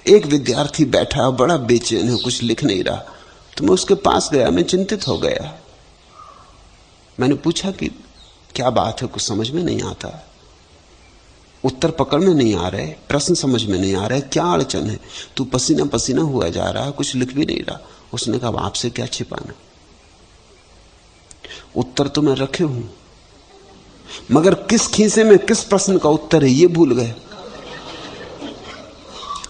एक विद्यार्थी बैठा बड़ा बेचैन है, कुछ लिख नहीं रहा। तो मैं उसके पास गया, मैं चिंतित हो गया। मैंने पूछा कि क्या बात है, कुछ समझ में नहीं आता, उत्तर पकड़ में नहीं आ रहे, प्रश्न समझ में नहीं आ रहे, क्या अड़चन है? तू पसीना पसीना हुआ जा रहा है, कुछ लिख भी नहीं रहा। उसने कहा आपसे क्या छिपाना, उत्तर तो मैं रखे हूं, मगर किस खीसे में किस प्रश्न का उत्तर है ये भूल गए।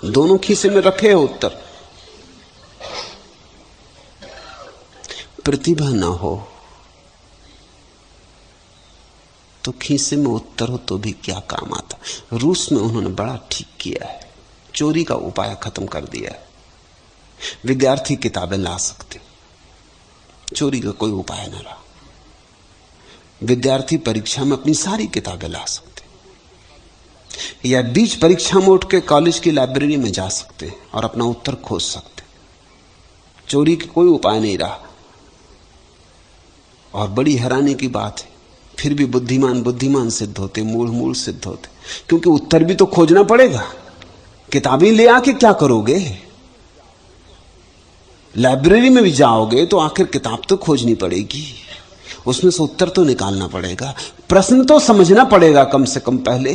दोनों खीसे में रखे हो उत्तर। प्रतिभा ना हो तो खीसे में उत्तर हो तो भी क्या काम आता। रूस में उन्होंने बड़ा ठीक किया है, चोरी का उपाय खत्म कर दिया है। विद्यार्थी किताबें ला सकते, चोरी का कोई उपाय न रहा। विद्यार्थी परीक्षा में अपनी सारी किताबें ला सकते, या बीच परीक्षा में उठ के कॉलेज की लाइब्रेरी में जा सकते और अपना उत्तर खोज सकते। चोरी का कोई उपाय नहीं रहा। और बड़ी हैरानी की बात है, फिर भी बुद्धिमान बुद्धिमान सिद्ध होते, मूढ़ मूढ़ सिद्ध होते, क्योंकि उत्तर भी तो खोजना पड़ेगा। किताबें ले आके क्या करोगे? लाइब्रेरी में भी जाओगे तो आखिर किताब तो खोजनी पड़ेगी, उसमें से उत्तर तो निकालना पड़ेगा, प्रश्न तो समझना पड़ेगा कम से कम पहले,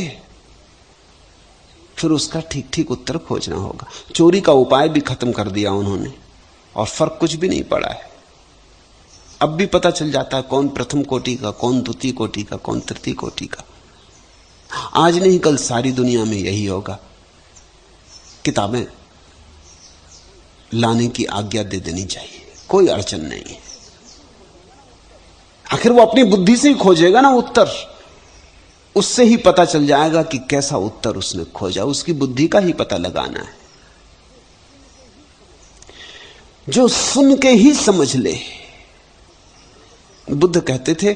फिर उसका ठीक ठीक उत्तर खोजना होगा। चोरी का उपाय भी खत्म कर दिया उन्होंने और फर्क कुछ भी नहीं पड़ा है। अब भी पता चल जाता है कौन प्रथम कोटि का, कौन द्वितीय कोटि का, कौन तृतीय कोटि का। आज नहीं कल सारी दुनिया में यही होगा। किताबें लाने की आज्ञा दे देनी चाहिए, कोई अड़चन नहीं है। आखिर वो अपनी बुद्धि से ही खोजेगा ना उत्तर, उससे ही पता चल जाएगा कि कैसा उत्तर उसने खोजा। उसकी बुद्धि का ही पता लगाना है। जो सुन के ही समझ ले। बुद्ध कहते थे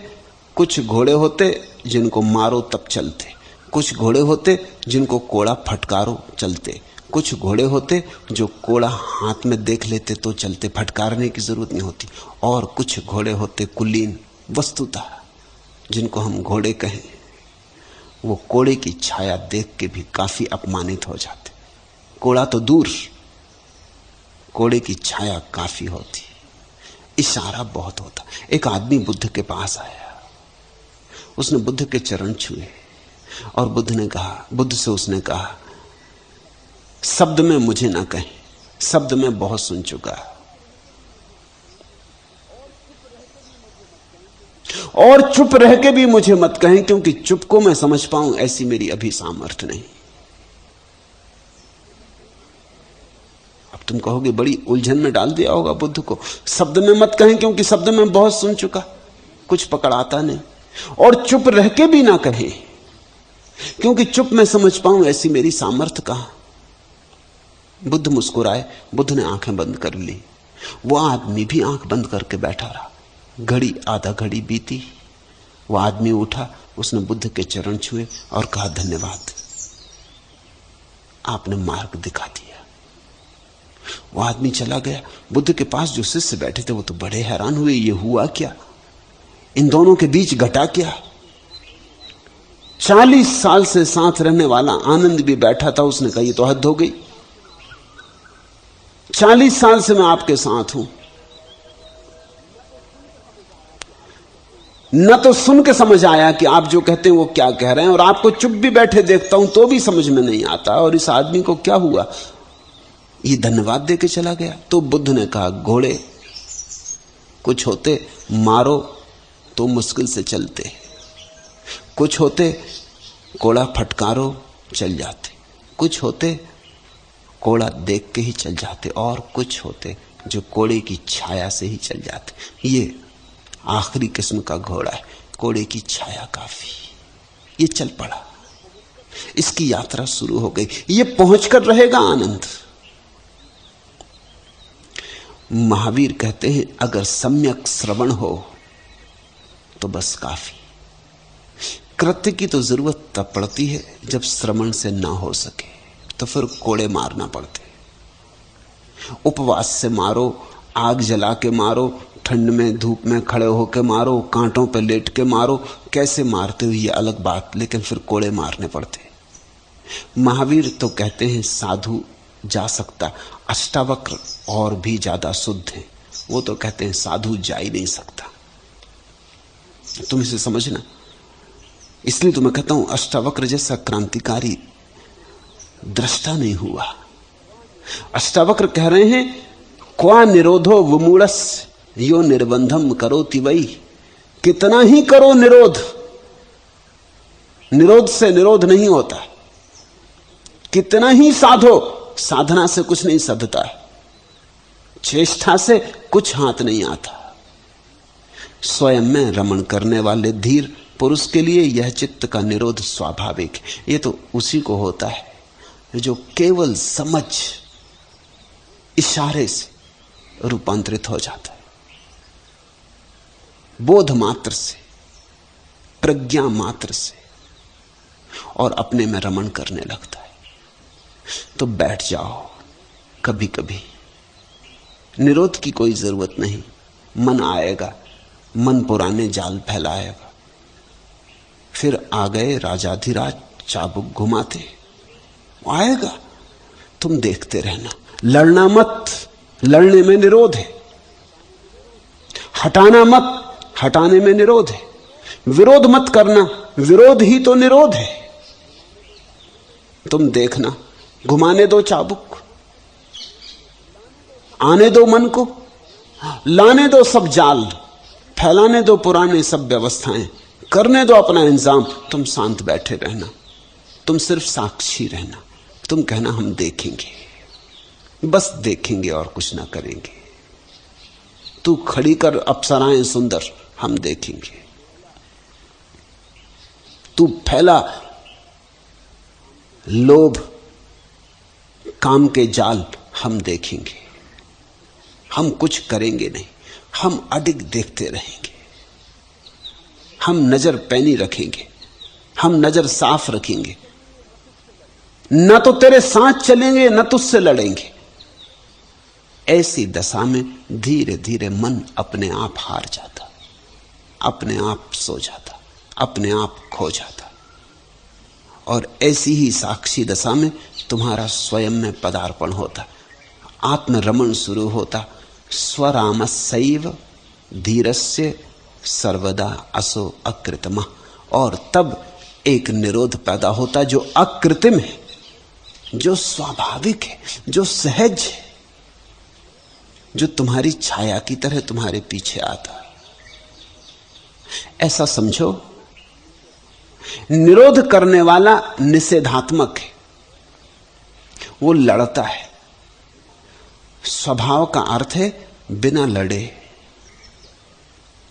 कुछ घोड़े होते जिनको मारो तब चलते, कुछ घोड़े होते जिनको कोड़ा फटकारो चलते, कुछ घोड़े होते जो कोड़ा हाथ में देख लेते तो चलते, फटकारने की जरूरत नहीं होती, और कुछ घोड़े होते कुलीन वस्तुतः जिनको हम घोड़े कहें, वो कोड़े की छाया देख के भी काफी अपमानित हो जाते। कोड़ा तो दूर, कोड़े की छाया काफी होती, इशारा बहुत होता। एक आदमी बुद्ध के पास आया, उसने बुद्ध के चरण छुए और बुद्ध से उसने कहा, शब्द में मुझे ना कहें, शब्द में बहुत सुन चुका, और चुप रह के भी मुझे मत कहें, क्योंकि चुप को मैं समझ पाऊं ऐसी मेरी अभी सामर्थ्य नहीं। अब तुम कहोगे बड़ी उलझन में डाल दिया होगा बुद्ध को। शब्द में मत कहें क्योंकि शब्द में बहुत सुन चुका, कुछ पकड़ आता नहीं, और चुप रह के भी ना कहें क्योंकि चुप में समझ पाऊं ऐसी मेरी सामर्थ्य कहां। बुद्ध मुस्कुराए, बुद्ध ने आंखें बंद कर ली। वो आदमी भी आंख बंद करके बैठा रहा। घड़ी आधा घड़ी बीती, वो आदमी उठा, उसने बुद्ध के चरण छुए और कहा, धन्यवाद, आपने मार्ग दिखा दिया। वो आदमी चला गया। बुद्ध के पास जो शिष्य बैठे थे वो तो बड़े हैरान हुए, ये हुआ क्या, इन दोनों के बीच घटा क्या। 40 साल से साथ रहने वाला आनंद भी बैठा था। उसने कहा, ये तो हद हो गई, 40 साल से मैं आपके साथ हूं, न तो सुन के समझ आया कि आप जो कहते हैं वो क्या कह रहे हैं, और आपको चुप भी बैठे देखता हूं तो भी समझ में नहीं आता। और इस आदमी को क्या हुआ, ये धन्यवाद दे के चला गया। तो बुद्ध ने कहा, घोड़े कुछ होते मारो तो मुश्किल से चलते, कुछ होते कोड़ा फटकारो चल जाते, कुछ होते कोड़ा देख के ही चल जाते, और कुछ होते जो कोड़े की छाया से ही चल जाते। ये आखिरी किस्म का घोड़ा है, कोड़े की छाया काफी। ये चल पड़ा, इसकी यात्रा शुरू हो गई, ये पहुंचकर रहेगा आनंद। महावीर कहते हैं, अगर सम्यक श्रवण हो तो बस काफी। कृत्य की तो जरूरत तब पड़ती है जब श्रवण से ना हो सके, तो फिर कोड़े मारना पड़ते। उपवास से मारो, आग जला के मारो, ठंड में धूप में खड़े होकर मारो, कांटों पर लेट के मारो, कैसे मारते हो ये अलग बात, लेकिन फिर कोड़े मारने पड़ते। महावीर तो कहते हैं साधु जा सकता, अष्टावक्र और भी ज्यादा शुद्ध है, वो तो कहते हैं साधु जा ही नहीं सकता। तुम इसे समझना, इसलिए तो मैं कहता हूं अष्टावक्र जैसा क्रांतिकारी दृष्टा नहीं हुआ। अष्टावक्र कह रहे हैं, क्वा निरोधो विमूढ़स यो निर्बंधम करोति वै। कितना ही करो निरोध, निरोध से निरोध नहीं होता। कितना ही साधो, साधना से कुछ नहीं सधता है, चेष्टा से कुछ हाथ नहीं आता। स्वयं में रमण करने वाले धीर पुरुष के लिए यह चित्त का निरोध स्वाभाविक है। ये तो उसी को होता है जो केवल समझ इशारे से रूपांतरित हो जाता है, बोध मात्र से, प्रज्ञा मात्र से, और अपने में रमण करने लगता है। तो बैठ जाओ कभी कभी, निरोध की कोई जरूरत नहीं। मन आएगा, मन पुराने जाल फैलाएगा। फिर आ गए राजाधिराज चाबुक घुमाते, आएगा, तुम देखते रहना। लड़ना मत, लड़ने में निरोध है। हटाना मत, हटाने में निरोध है। विरोध मत करना, विरोध ही तो निरोध है। तुम देखना, घुमाने दो चाबुक, आने दो मन को, लाने दो सब जाल, फैलाने दो पुराने सब व्यवस्थाएं, करने दो अपना इंतजाम। तुम शांत बैठे रहना, तुम सिर्फ साक्षी रहना। तुम कहना हम देखेंगे, बस देखेंगे और कुछ ना करेंगे। तू खड़ी कर अप्सराएं सुंदर, हम देखेंगे। तू फैला लोभ काम के जाल, हम देखेंगे। हम कुछ करेंगे नहीं, हम अडिग देखते रहेंगे। हम नजर पैनी रखेंगे, हम नजर साफ रखेंगे। न तो तेरे साथ चलेंगे, न तुझसे लड़ेंगे। ऐसी दशा में धीरे धीरे मन अपने आप हार जाता, अपने आप सो जाता, अपने आप खो जाता। और ऐसी ही साक्षी दशा में तुम्हारा स्वयं में पदार्पण होता, आत्मरमण शुरू होता। स्वरामस्यैव धीरस्य सर्वदा असो अकृतम। और तब एक निरोध पैदा होता जो अकृत्रिम है, जो स्वाभाविक है, जो सहज है, जो तुम्हारी छाया की तरह तुम्हारे पीछे आता है। ऐसा समझो, निरोध करने वाला निषेधात्मक है, वो लड़ता है। स्वभाव का अर्थ है बिना लड़े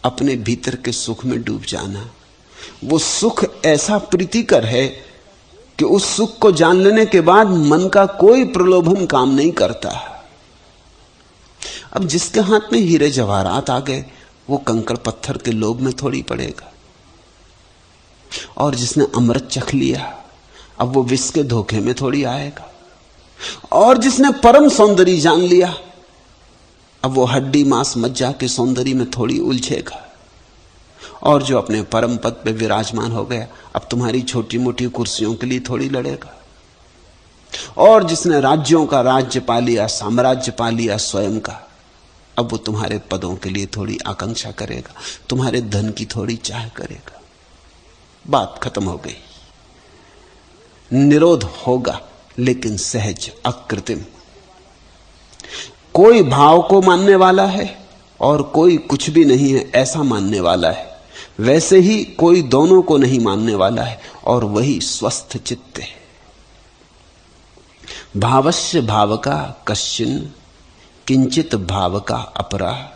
अपने भीतर के सुख में डूब जाना। वो सुख ऐसा प्रीतिकर है कि उस सुख को जान लेने के बाद मन का कोई प्रलोभन काम नहीं करता। अब जिसके हाथ में हीरे जवाहरात आ गए, वो कंकड़ पत्थर के लोभ में थोड़ी पड़ेगा। और जिसने अमृत चख लिया, अब वो विष के धोखे में थोड़ी आएगा। और जिसने परम सौंदर्य जान लिया, अब वो हड्डी मांस मज्जा के सौंदर्य में थोड़ी उलझेगा। और जो अपने परम पद पे विराजमान हो गया, अब तुम्हारी छोटी मोटी कुर्सियों के लिए थोड़ी लड़ेगा। और जिसने राज्यों का राज्य पा लिया, साम्राज्य पा लिया स्वयं का, अब वो तुम्हारे पदों के लिए थोड़ी आकांक्षा करेगा, तुम्हारे धन की थोड़ी चाह करेगा। बात खत्म हो गई। निरोध होगा, लेकिन सहज, अकृत्रिम। कोई भाव को मानने वाला है और कोई कुछ भी नहीं है ऐसा मानने वाला है। वैसे ही कोई दोनों को नहीं मानने वाला है, और वही स्वस्थ चित्त है। भावस्य भाव का कश्चिन किंचित भाव का अपरा,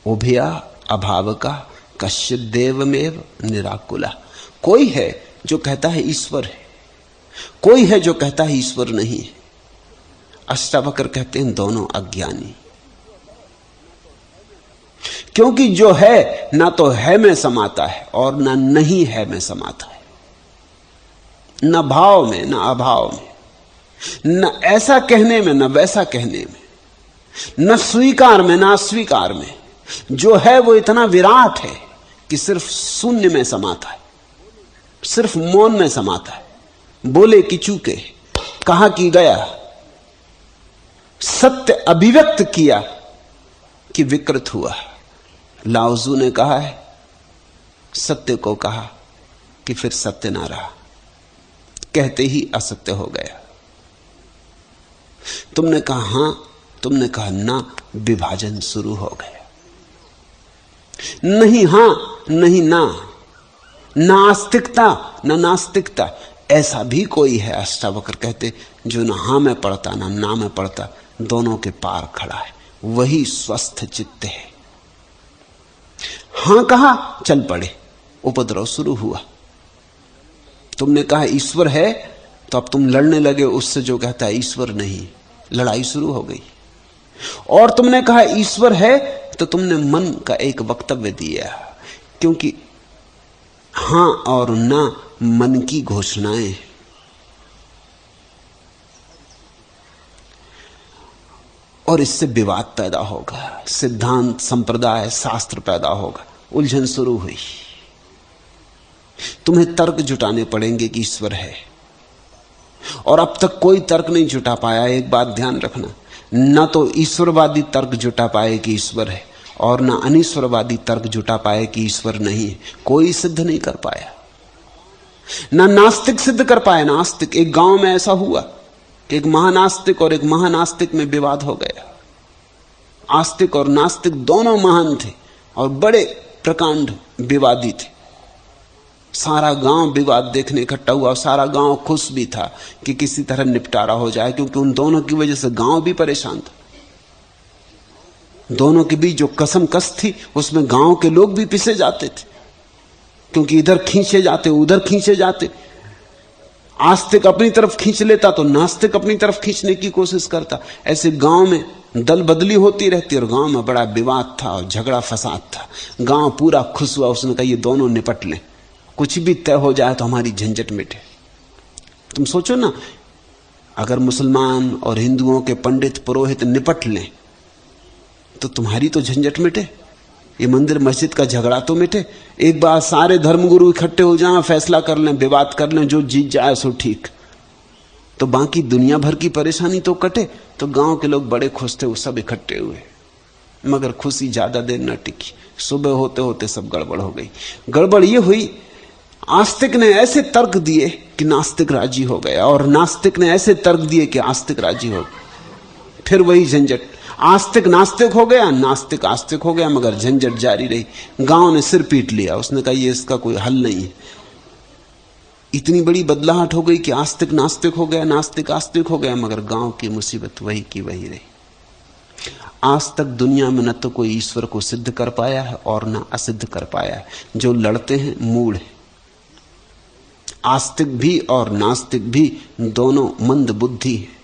उभया अभाव का कश्चित देवमेव निराकुला। कोई है जो कहता है ईश्वर है, कोई है जो कहता है ईश्वर नहीं है। अष्टावक्र कहते हैं दोनों अज्ञानी। क्योंकि जो है ना तो है में समाता है और ना नहीं है में समाता है, न भाव में न अभाव में, न ऐसा कहने में न वैसा कहने में, न स्वीकार में न अस्वीकार में। जो है वो इतना विराट है कि सिर्फ शून्य में समाता है, सिर्फ मौन में समाता है। बोले कि चूके, कहा कि गया, सत्य अभिव्यक्त किया कि विकृत हुआ। लाओजू ने कहा है, सत्य को कहा कि फिर सत्य ना रहा, कहते ही असत्य हो गया। तुमने कहा हां, तुमने कहा ना, विभाजन शुरू हो गया। नहीं हां नहीं ना, नास्तिकता न नास्तिकता, ऐसा भी कोई है, अष्टावक्र कहते, जो ना हां में पड़ता ना में पड़ता, दोनों के पार खड़ा है, वही स्वस्थ चित्त है। हां कहा, चल पड़े, उपद्रव शुरू हुआ। तुमने कहा ईश्वर है, तो अब तुम लड़ने लगे उससे जो कहता है ईश्वर नहीं, लड़ाई शुरू हो गई। और तुमने कहा ईश्वर है, तो तुमने मन का एक वक्तव्य दिया, क्योंकि हां और ना मन की घोषणाएं, और इससे विवाद पैदा होगा, सिद्धांत, संप्रदाय, शास्त्र पैदा होगा, उलझन शुरू हुई। तुम्हें तर्क जुटाने पड़ेंगे कि ईश्वर है, और अब तक कोई तर्क नहीं जुटा पाया। एक बात ध्यान रखना, न तो ईश्वरवादी तर्क जुटा पाए कि ईश्वर है, और न अनीश्वरवादी तर्क जुटा पाए कि ईश्वर नहीं है। कोई सिद्ध नहीं कर पाया, ना नास्तिक सिद्ध कर पाए। नास्तिक, एक गांव में ऐसा हुआ कि एक महानास्तिक और एक महानास्तिक में विवाद हो गया। आस्तिक और नास्तिक दोनों महान थे और बड़े प्रकांड विवादी थे। सारा गांव विवाद देखने इकट्ठा हुआ, और सारा गांव खुश भी था कि किसी तरह निपटारा हो जाए, क्योंकि उन दोनों की वजह से गांव भी परेशान था। दोनों के बीच जो कसम कस थी, उसमें गांव के लोग भी पिसे जाते थे, क्योंकि इधर खींचे जाते, उधर खींचे जाते। आस्तिक अपनी तरफ खींच लेता तो नास्तिक अपनी तरफ खींचने की कोशिश करता। ऐसे गांव में दल बदली होती रहती, और गांव में बड़ा विवाद था और झगड़ा फसाद था। गांव पूरा खुश हुआ, उसने कहा ये दोनों निपट लें, कुछ भी तय हो जाए तो हमारी झंझट मिटे। तुम सोचो ना, अगर मुसलमान और हिंदुओं के पंडित पुरोहित निपट लें तो तुम्हारी तो झंझट मिटे, ये मंदिर मस्जिद का झगड़ा तो मिटे। एक बार सारे धर्मगुरु इकट्ठे हो जाएं, फैसला कर लें, विवाद कर लें, जो जीत जाए सो ठीक, तो बाकी दुनिया भर की परेशानी तो कटे। तो गांव के लोग बड़े खुश थे, वो सब इकट्ठे हुए, मगर खुशी ज्यादा देर न टिकी। सुबह होते होते सब गड़बड़ हो गई। गड़बड़ ये हुई, आस्तिक ने ऐसे तर्क दिए कि नास्तिक राजी हो गया, और नास्तिक ने ऐसे तर्क दिए कि आस्तिक राजी हो गया। फिर वही झंझट, आस्तिक नास्तिक हो गया, नास्तिक आस्तिक हो गया, मगर झंझट जारी रही। गांव ने सिर पीट लिया, उसने कहा ये इसका कोई हल नहीं है। इतनी बड़ी बदलाहट हो गई कि आस्तिक नास्तिक हो गया, नास्तिक आस्तिक हो गया, मगर गांव की मुसीबत वही की वही रही। आज तक दुनिया में न तो कोई ईश्वर को सिद्ध कर पाया है और न असिद्ध कर पाया है। जो लड़ते हैं मूढ़ है। आस्तिक भी और नास्तिक भी दोनों मंद बुद्धि है।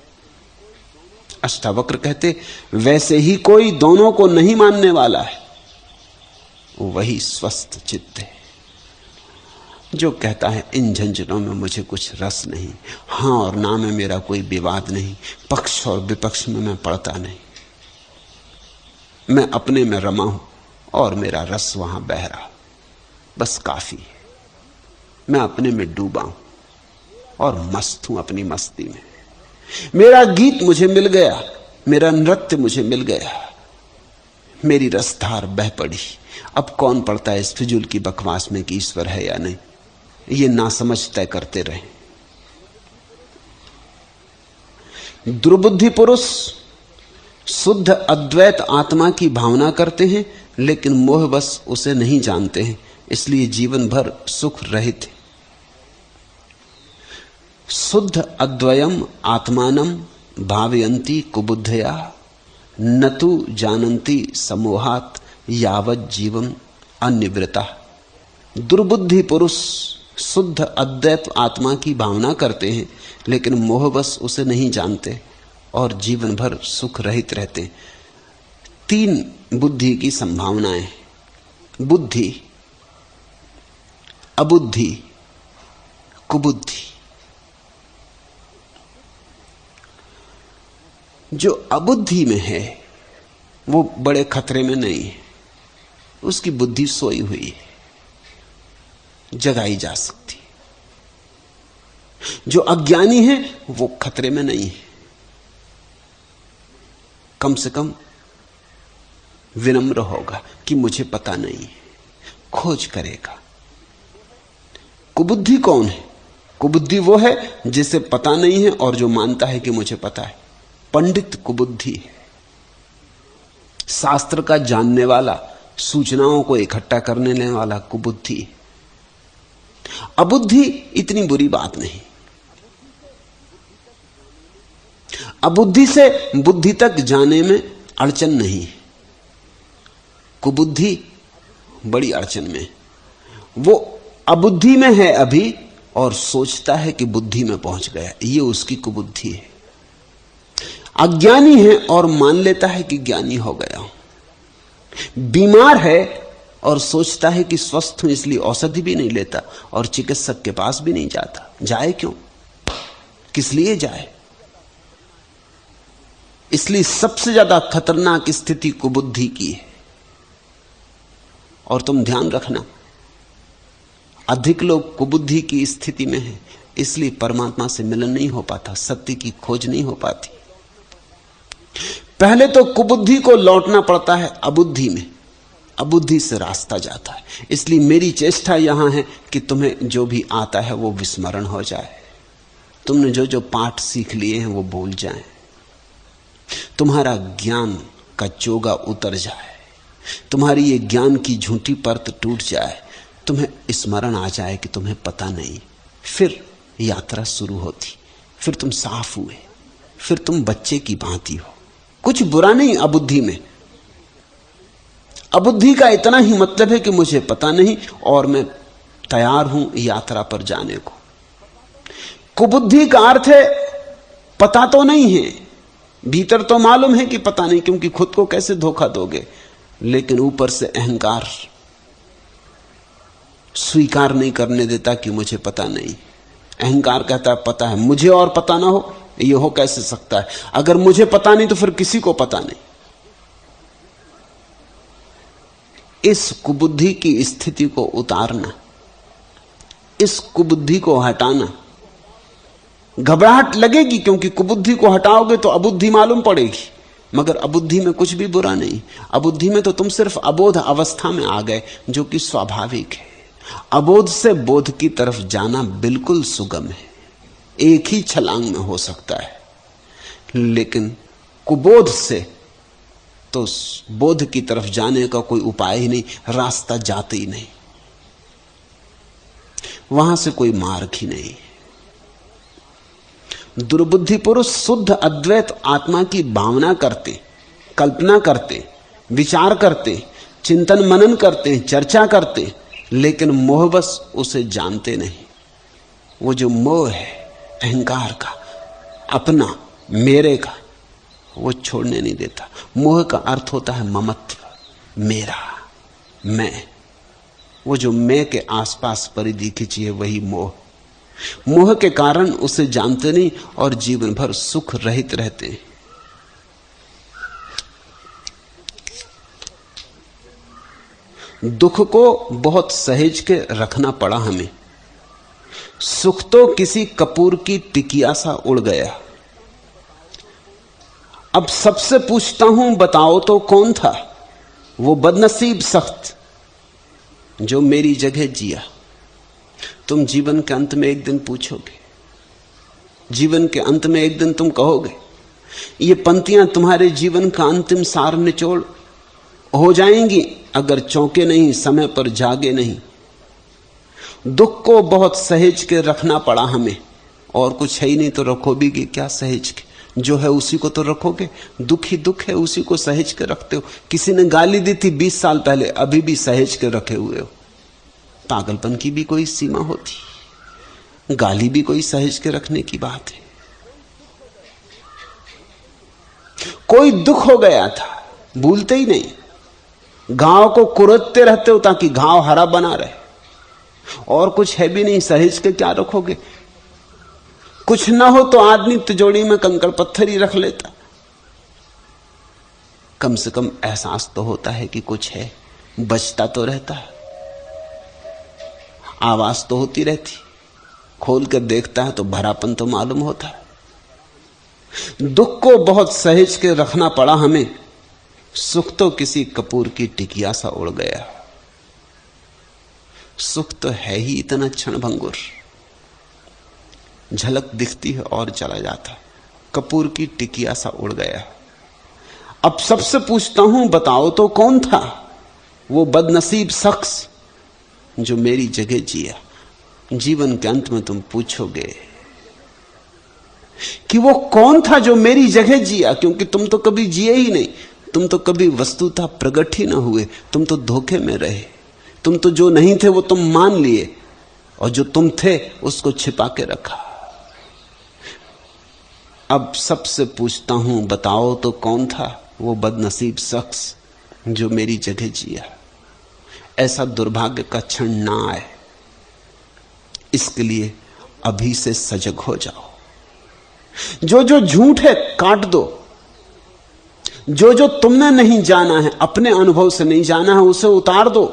अष्टावक्र कहते, वैसे ही कोई दोनों को नहीं मानने वाला है, वही स्वस्थ चित्त है, जो कहता है इन झंझटों में मुझे कुछ रस नहीं, हां और ना में मेरा कोई विवाद नहीं, पक्ष और विपक्ष में मैं पड़ता नहीं, मैं अपने में रमा हूं और मेरा रस वहां बह रहा, बस काफी है। मैं अपने में डूबा हूं और मस्त हूं अपनी मस्ती में। मेरा गीत मुझे मिल गया, मेरा नृत्य मुझे मिल गया, मेरी रसधार बह पड़ी। अब कौन पड़ता है इस फिजूल की बकवास में कि ईश्वर है या नहीं, ये नासमझ तय करते रहे। दुर्बुद्धि पुरुष शुद्ध अद्वैत आत्मा की भावना करते हैं, लेकिन मोहवश उसे नहीं जानते हैं, इसलिए जीवन भर सुख रहित है। शुद्ध अद्वयम आत्मानम भावयन्ति कुबुद्धया नतु जानन्ति समोहात यावत जीवन अनिवृता। दुर्बुद्धि पुरुष शुद्ध अद्वैत आत्मा की भावना करते हैं, लेकिन मोहवश उसे नहीं जानते और जीवन भर सुख रहित रहते हैं। तीन बुद्धि की संभावनाएं, बुद्धि, अबुद्धि, कुबुद्धि। जो अबुद्धि में है वो बड़े खतरे में नहीं है, उसकी बुद्धि सोई हुई है, जगाई जा सकती। जो अज्ञानी है वो खतरे में नहीं है, कम से कम विनम्र होगा कि मुझे पता नहीं है, खोज करेगा। कुबुद्धि कौन है? कुबुद्धि वो है जिसे पता नहीं है और जो मानता है कि मुझे पता है। पंडित कुबुद्धि है, शास्त्र का जानने वाला, सूचनाओं को इकट्ठा करने वाला कुबुद्धि। अबुद्धि इतनी बुरी बात नहीं, अबुद्धि से बुद्धि तक जाने में अड़चन नहीं है, कुबुद्धि बड़ी अड़चन में। वो अबुद्धि में है अभी और सोचता है कि बुद्धि में पहुंच गया, ये उसकी कुबुद्धि है। अज्ञानी है और मान लेता है कि ज्ञानी हो गया हूं। बीमार है और सोचता है कि स्वस्थ हूं, इसलिए औषधि भी नहीं लेता और चिकित्सक के पास भी नहीं जाता। जाए क्यों, किस लिए जाए? इसलिए सबसे ज्यादा खतरनाक स्थिति कुबुद्धि की है। और तुम ध्यान रखना, अधिक लोग कुबुद्धि की स्थिति में हैं, इसलिए परमात्मा से मिलन नहीं हो पाता, सत्य की खोज नहीं हो पाती। पहले तो कुबुद्धि को लौटना पड़ता है अबुद्धि में, अबुद्धि से रास्ता जाता है। इसलिए मेरी चेष्टा यहां है कि तुम्हें जो भी आता है वो विस्मरण हो जाए, तुमने जो जो पाठ सीख लिए हैं वो भूल जाएं, तुम्हारा ज्ञान का चोगा उतर जाए, तुम्हारी ये ज्ञान की झूठी परत टूट जाए, तुम्हें स्मरण आ जाए कि तुम्हें पता नहीं। फिर यात्रा शुरू होती, फिर तुम साफ हुए, फिर तुम बच्चे की भांति हो। कुछ बुरा नहीं अबुद्धि में। अबुद्धि का इतना ही मतलब है कि मुझे पता नहीं और मैं तैयार हूं यात्रा पर जाने को। कुबुद्धि का अर्थ है पता तो नहीं है, भीतर तो मालूम है कि पता नहीं, क्योंकि खुद को कैसे धोखा दोगे, लेकिन ऊपर से अहंकार स्वीकार नहीं करने देता कि मुझे पता नहीं। अहंकार कहता है पता है मुझे और पता ना हो, ये हो कैसे सकता है? अगर मुझे पता नहीं तो फिर किसी को पता नहीं। इस कुबुद्धि की स्थिति को उतारना, इस कुबुद्धि को हटाना। घबराहट लगेगी क्योंकि कुबुद्धि को हटाओगे तो अबुद्धि मालूम पड़ेगी, मगर अबुद्धि में कुछ भी बुरा नहीं। अबुद्धि में तो तुम सिर्फ अबोध अवस्था में आ गए, जो कि स्वाभाविक है। अबोध से बोध की तरफ जाना बिल्कुल सुगम है, एक ही छलांग में हो सकता है। लेकिन कुबोध से तो बोध की तरफ जाने का कोई उपाय ही नहीं, रास्ता जाते ही नहीं, वहां से कोई मार्ग ही नहीं। दुर्बुद्धि पुरुष शुद्ध अद्वैत आत्मा की भावना करते, कल्पना करते, विचार करते, चिंतन मनन करते, चर्चा करते, लेकिन मोहबस उसे जानते नहीं। वो जो मोह है अहंकार का, अपना, मेरे का, वो छोड़ने नहीं देता। मोह का अर्थ होता है ममत्व, मेरा, मैं। वो जो मैं के आसपास परिधि खींची है वही मोह। मोह के कारण उसे जानते नहीं और जीवन भर सुख रहित रहते हैं। दुख को बहुत सहेज के रखना पड़ा हमें। सुख तो किसी कपूर की टिकिया सा उड़ गया। अब सबसे पूछता हूं, बताओ तो कौन था वो बदनसीब सख्त जो मेरी जगह जिया? तुम जीवन के अंत में एक दिन पूछोगे, जीवन के अंत में एक दिन तुम कहोगे। ये पंक्तियां तुम्हारे जीवन का अंतिम सार निचोड़ हो जाएंगी अगर चौंके नहीं, समय पर जागे नहीं। दुख को बहुत सहेज के रखना पड़ा हमें, और कुछ है ही नहीं तो रखो भी क्या सहेज के? जो है उसी को तो रखोगे। दुख ही दुख है, उसी को सहेज के रखते हो। किसी ने गाली दी थी 20 साल पहले, अभी भी सहेज के रखे हुए हो। पागलपन की भी कोई सीमा होती, गाली भी कोई सहेज के रखने की बात है। कोई दुख हो गया था, भूलते ही नहीं, घाव को कुरतते रहते हो ताकि घाव हरा बना रहे। और कुछ है भी नहीं, सहेज के क्या रखोगे? कुछ ना हो तो आदमी तिजोरी में कंकड़ पत्थर ही रख लेता। कम से कम एहसास तो होता है कि कुछ है, बचता तो रहता है, आवाज तो होती रहती, खोल कर देखता है तो भरापन तो मालूम होता है। दुख को बहुत सहेज के रखना पड़ा हमें, सुख तो किसी कपूर की टिकिया सा उड़ गया। सुख तो है ही इतना क्षणभंगुर, झलक दिखती है और चला जाता, कपूर की टिकिया सा उड़ गया। अब सबसे पूछता हूं, बताओ तो कौन था वो बदनसीब शख्स जो मेरी जगह जिया? जीवन के अंत में तुम पूछोगे, कि वो कौन था जो मेरी जगह जिया, क्योंकि तुम तो कभी जिए ही नहीं, तुम तो कभी वस्तुतः प्रकट ही ना हुए, तुम तो धोखे में रहे। तुम तो जो नहीं थे वो तुम मान लिए, और जो तुम थे उसको छिपा के रखा। अब सबसे पूछता हूं, बताओ तो कौन था वो बदनसीब शख्स जो मेरी जगह जिया। ऐसा दुर्भाग्य का क्षण ना आए, इसके लिए अभी से सजग हो जाओ। जो जो झूठ है काट दो, जो जो तुमने नहीं जाना है, अपने अनुभव से नहीं जाना है, उसे उतार दो,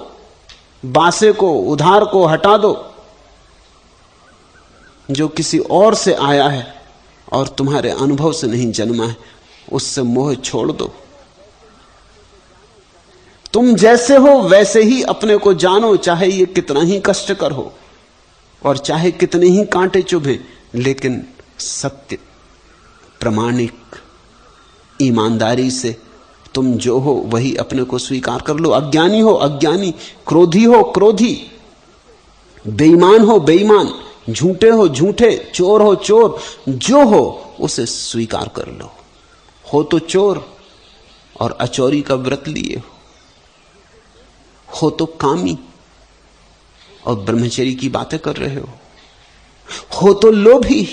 बासे को, उधार को हटा दो। जो किसी और से आया है और तुम्हारे अनुभव से नहीं जन्मा है, उससे मोह छोड़ दो। तुम जैसे हो वैसे ही अपने को जानो, चाहे ये कितना ही कष्टकर हो और चाहे कितने ही कांटे चुभे, लेकिन सत्य, प्रामाणिक, ईमानदारी से तुम जो हो वही अपने को स्वीकार कर लो। अज्ञानी हो अज्ञानी, क्रोधी हो क्रोधी, बेईमान हो बेईमान, झूठे हो झूठे, चोर हो चोर, जो हो उसे स्वीकार कर लो। हो तो चोर और अचोरी का व्रत लिए हो तो कामी और ब्रह्मचर्य की बातें कर रहे हो तो लोभी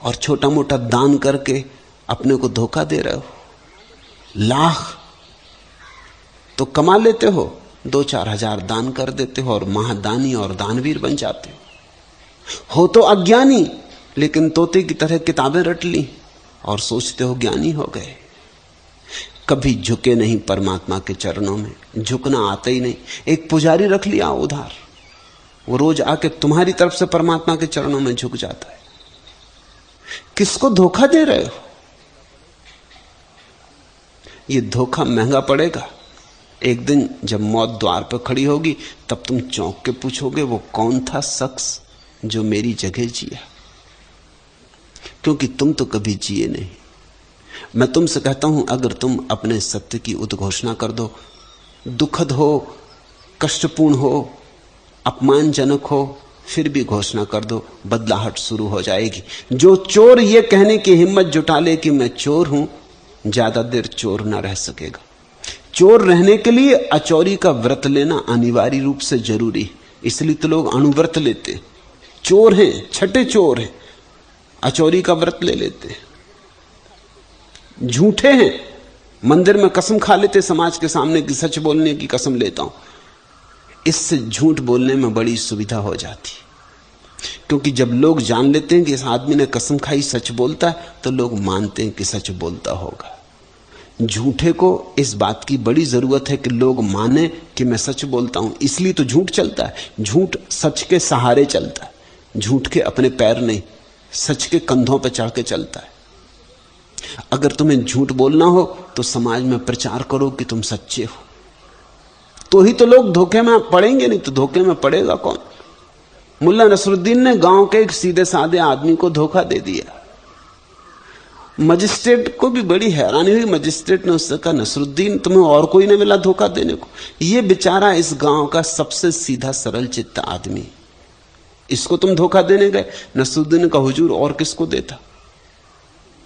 और छोटा मोटा दान करके अपने को धोखा दे रहे हो। लाख तो कमा लेते हो, 2-4 हजार दान कर देते हो और महादानी और दानवीर बन जाते हो तो अज्ञानी, लेकिन तोते की तरह किताबें रट ली और सोचते हो ज्ञानी हो गए। कभी झुके नहीं परमात्मा के चरणों में, झुकना आता ही नहीं। एक पुजारी रख लिया उधार, वो रोज आके तुम्हारी तरफ से परमात्मा के चरणों में झुक जाता है। किसको धोखा दे रहे हो? ये धोखा महंगा पड़ेगा। एक दिन जब मौत द्वार पर खड़ी होगी, तब तुम चौंक के पूछोगे, वो कौन था शख्स जो मेरी जगह जिया? क्योंकि तुम तो कभी जिए नहीं। मैं तुमसे कहता हूं, अगर तुम अपने सत्य की उद्घोषणा कर दो, दुखद हो, कष्टपूर्ण हो, अपमानजनक हो, फिर भी घोषणा कर दो, बदलाहट शुरू हो जाएगी। जो चोर ये कहने की हिम्मत जुटा ले कि मैं चोर हूं, ज्यादा देर चोर ना रह सकेगा। चोर रहने के लिए अचोरी का व्रत लेना अनिवार्य रूप से जरूरी है। इसलिए तो लोग अणुव्रत लेते। चोर हैं, छठे चोर हैं, अचोरी का व्रत ले लेते हैं। झूठे हैं, मंदिर में कसम खा लेते समाज के सामने कि सच बोलने की कसम लेता हूं। इससे झूठ बोलने में बड़ी सुविधा हो जाती, क्योंकि जब लोग जान लेते हैं कि इस आदमी ने कसम खाई सच बोलता है, तो लोग मानते हैं कि सच बोलता होगा। झूठे को इस बात की बड़ी जरूरत है कि लोग माने कि मैं सच बोलता हूं, इसलिए तो झूठ चलता है। झूठ सच के सहारे चलता है, झूठ के अपने पैर नहीं, सच के कंधों पर चढ़ के चलता है। अगर तुम्हें झूठ बोलना हो तो समाज में प्रचार करो कि तुम सच्चे हो, तो ही तो लोग धोखे में पड़ेंगे, नहीं तो धोखे में पड़ेगा कौन? मुल्ला नसरुद्दीन ने गांव के एक सीधे साधे आदमी को धोखा दे दिया। मजिस्ट्रेट को भी बड़ी हैरानी हुई। मजिस्ट्रेट ने उससे कहा, नसरुद्दीन तुम्हें और कोई नहीं मिला धोखा देने को? ये बेचारा इस गांव का सबसे सीधा सरल चित्त आदमी, इसको तुम धोखा देने गए? नसरुद्दीन का हुजूर और किसको देता,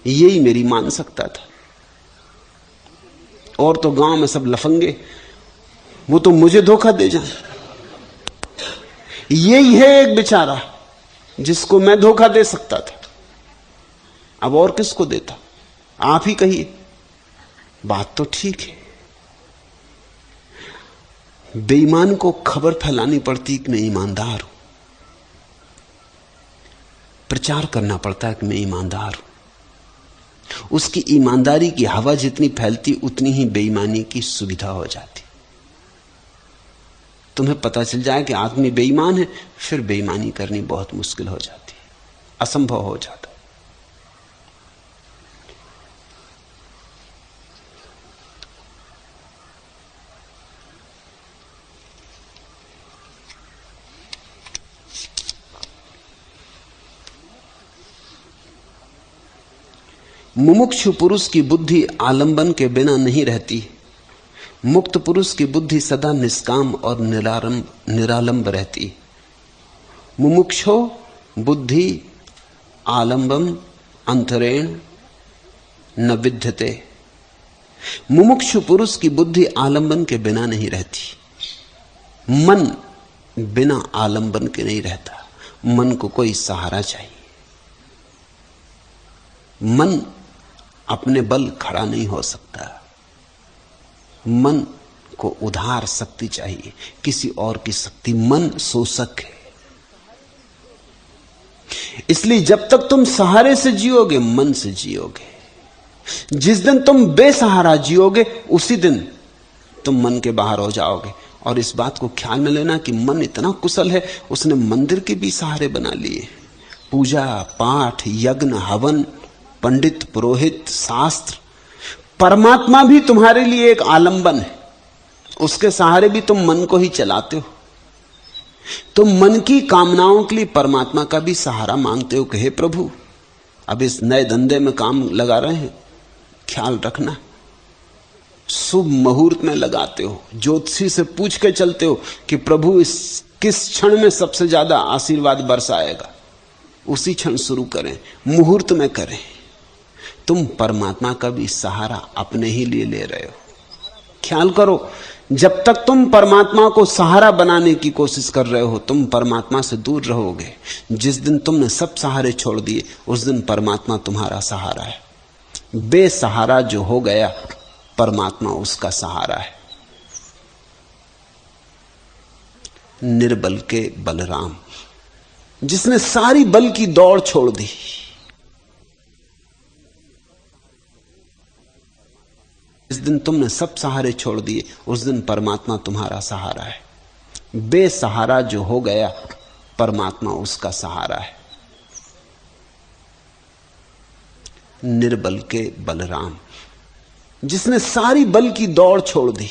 यही मेरी मान सकता था। और तो गांव में सब लफंगे, वो तो मुझे धोखा दे जाए। यही है एक बेचारा जिसको मैं धोखा दे सकता था, अब और किसको देता? आप ही कहिए। बात तो ठीक है। बेईमान को खबर फैलानी पड़ती कि मैं ईमानदार हूं, प्रचार करना पड़ता है कि मैं ईमानदार हूं। उसकी ईमानदारी की हवा जितनी फैलती, उतनी ही बेईमानी की सुविधा हो जाती। तुम्हें पता चल जाए कि आदमी बेईमान है, फिर बेईमानी करनी बहुत मुश्किल हो जाती है, असंभव हो जाता है। मुमुक्षु पुरुष की बुद्धि आलंबन के बिना नहीं रहती। मुक्त पुरुष की बुद्धि सदा निष्काम और निरालंब रहती। मुमुक्षो बुद्धि आलंबम अंतरेण न विद्यते। मुमुक्षु पुरुष की बुद्धि आलंबन के बिना नहीं रहती। मन बिना आलंबन के नहीं रहता। मन को कोई सहारा चाहिए। मन अपने बल खड़ा नहीं हो सकता। मन को उधार शक्ति चाहिए, किसी और की शक्ति। मन शोषक है। इसलिए जब तक तुम सहारे से जियोगे, मन से जियोगे। जिस दिन तुम बेसहारा जियोगे, उसी दिन तुम मन के बाहर हो जाओगे। और इस बात को ख्याल में लेना कि मन इतना कुशल है, उसने मंदिर के भी सहारे बना लिए। पूजा पाठ, यज्ञ, हवन, पंडित, पुरोहित, शास्त्र। परमात्मा भी तुम्हारे लिए एक आलंबन है। उसके सहारे भी तुम मन को ही चलाते हो। तुम मन की कामनाओं के लिए परमात्मा का भी सहारा मांगते हो कि हे प्रभु, अब इस नए धंधे में काम लगा रहे हैं, ख्याल रखना। शुभ मुहूर्त में लगाते हो, ज्योतिषी से पूछ के चलते हो कि प्रभु इस किस क्षण में सबसे ज्यादा आशीर्वाद बरसाएगा, उसी क्षण शुरू करें, मुहूर्त में करें। तुम परमात्मा का भी सहारा अपने ही लिए ले रहे हो। ख्याल करो, जब तक तुम परमात्मा को सहारा बनाने की कोशिश कर रहे हो, तुम परमात्मा से दूर रहोगे। जिस दिन तुमने सब सहारे छोड़ दिए, उस दिन परमात्मा तुम्हारा सहारा है। बेसहारा जो हो गया, परमात्मा उसका सहारा है। निर्बल के बलराम, जिसने सारी बल की दौड़ छोड़ दी। जिस दिन तुमने सब सहारे छोड़ दिए, उस दिन परमात्मा तुम्हारा सहारा है। बेसहारा जो हो गया, परमात्मा उसका सहारा है। निर्बल के बलराम, जिसने सारी बल की दौड़ छोड़ दी।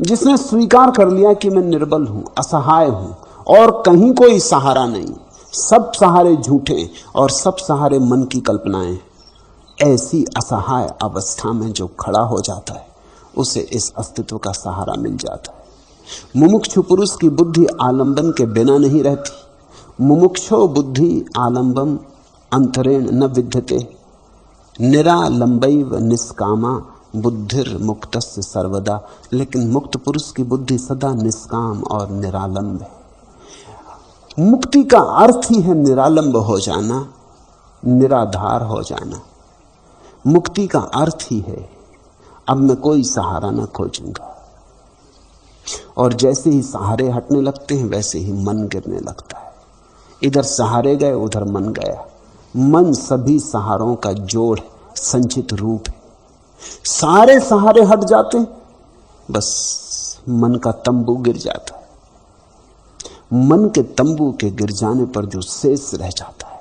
जिसने स्वीकार कर लिया कि मैं निर्बल हूं, असहाय हूं और कहीं कोई सहारा नहीं, सब सहारे झूठे और सब सहारे मन की कल्पनाएं। ऐसी असहाय अवस्था में जो खड़ा हो जाता है, उसे इस अस्तित्व का सहारा मिल जाता है। मुमुक्षु पुरुष की बुद्धि आलंबन के बिना नहीं रहती। मुमुक्षो बुद्धि आलंबम अंतरेण न विद्यते। निरालंबैव निष्कामा बुद्धिर मुक्तस्य सर्वदा। लेकिन मुक्त पुरुष की बुद्धि सदा निष्काम और निरालंब है। मुक्ति का अर्थ ही है निरालंब हो जाना, निराधार हो जाना। मुक्ति का अर्थ ही है अब मैं कोई सहारा न खोजूंगा। और जैसे ही सहारे हटने लगते हैं, वैसे ही मन गिरने लगता है। इधर सहारे गए, उधर मन गया। मन सभी सहारों का जोड़, संचित रूप है। सारे सहारे हट जाते, बस मन का तंबू गिर जाता है। मन के तंबू के गिर जाने पर जो शेष रह जाता है,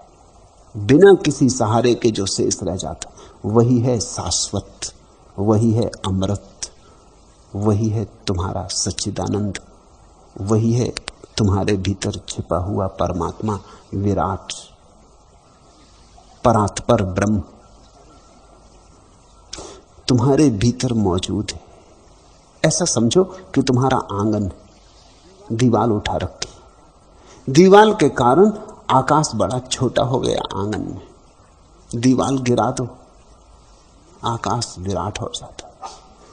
बिना किसी सहारे के जो शेष रह जाता, वही है शाश्वत, वही है अमृत, वही है तुम्हारा सच्चिदानंद, वही है तुम्हारे भीतर छिपा हुआ परमात्मा, विराट, परात्पर ब्रह्म तुम्हारे भीतर मौजूद है। ऐसा समझो कि तुम्हारा आंगन, दीवाल उठा रखी। दीवाल के कारण आकाश बड़ा छोटा हो गया आंगन में। दीवाल गिरा दो, आकाश विराट हो जाता,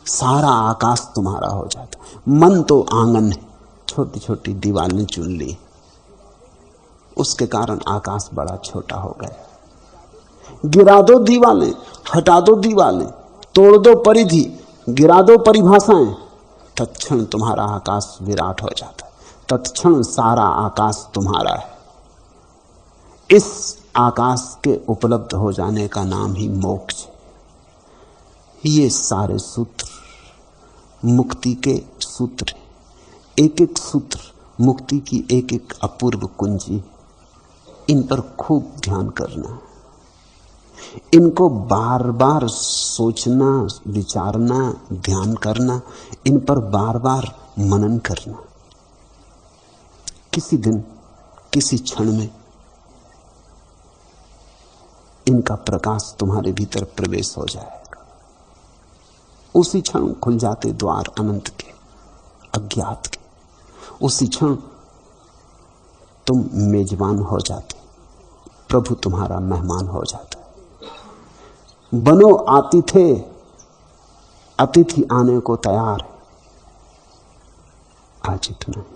सारा आकाश तुम्हारा हो जाता। मन तो आंगन है, छोटी छोटी दीवालें चुन ली, उसके कारण आकाश बड़ा छोटा हो गया। गिरा दो दीवालें, हटा दो दीवालें, तोड़ दो परिधि, गिरा दो परिभाषाएं, तत्क्षण तुम्हारा आकाश विराट हो जाता है। तत्क्षण सारा आकाश तुम्हारा है। इस आकाश के उपलब्ध हो जाने का नाम ही मोक्ष है। ये सारे सूत्र मुक्ति के सूत्र, एक एक सूत्र मुक्ति की एक एक अपूर्व कुंजी। इन पर खूब ध्यान करना, इनको बार बार सोचना, विचारना, ध्यान करना, इन पर बार बार मनन करना। किसी दिन, किसी क्षण में इनका प्रकाश तुम्हारे भीतर प्रवेश हो जाएगा। उसी क्षण खुल जाते द्वार अनंत के, अज्ञात के। उसी क्षण तुम मेजबान हो जाते, प्रभु तुम्हारा मेहमान हो जाता है। बनो आतिथे, अतिथि आने को तैयार है। आज इतना ही।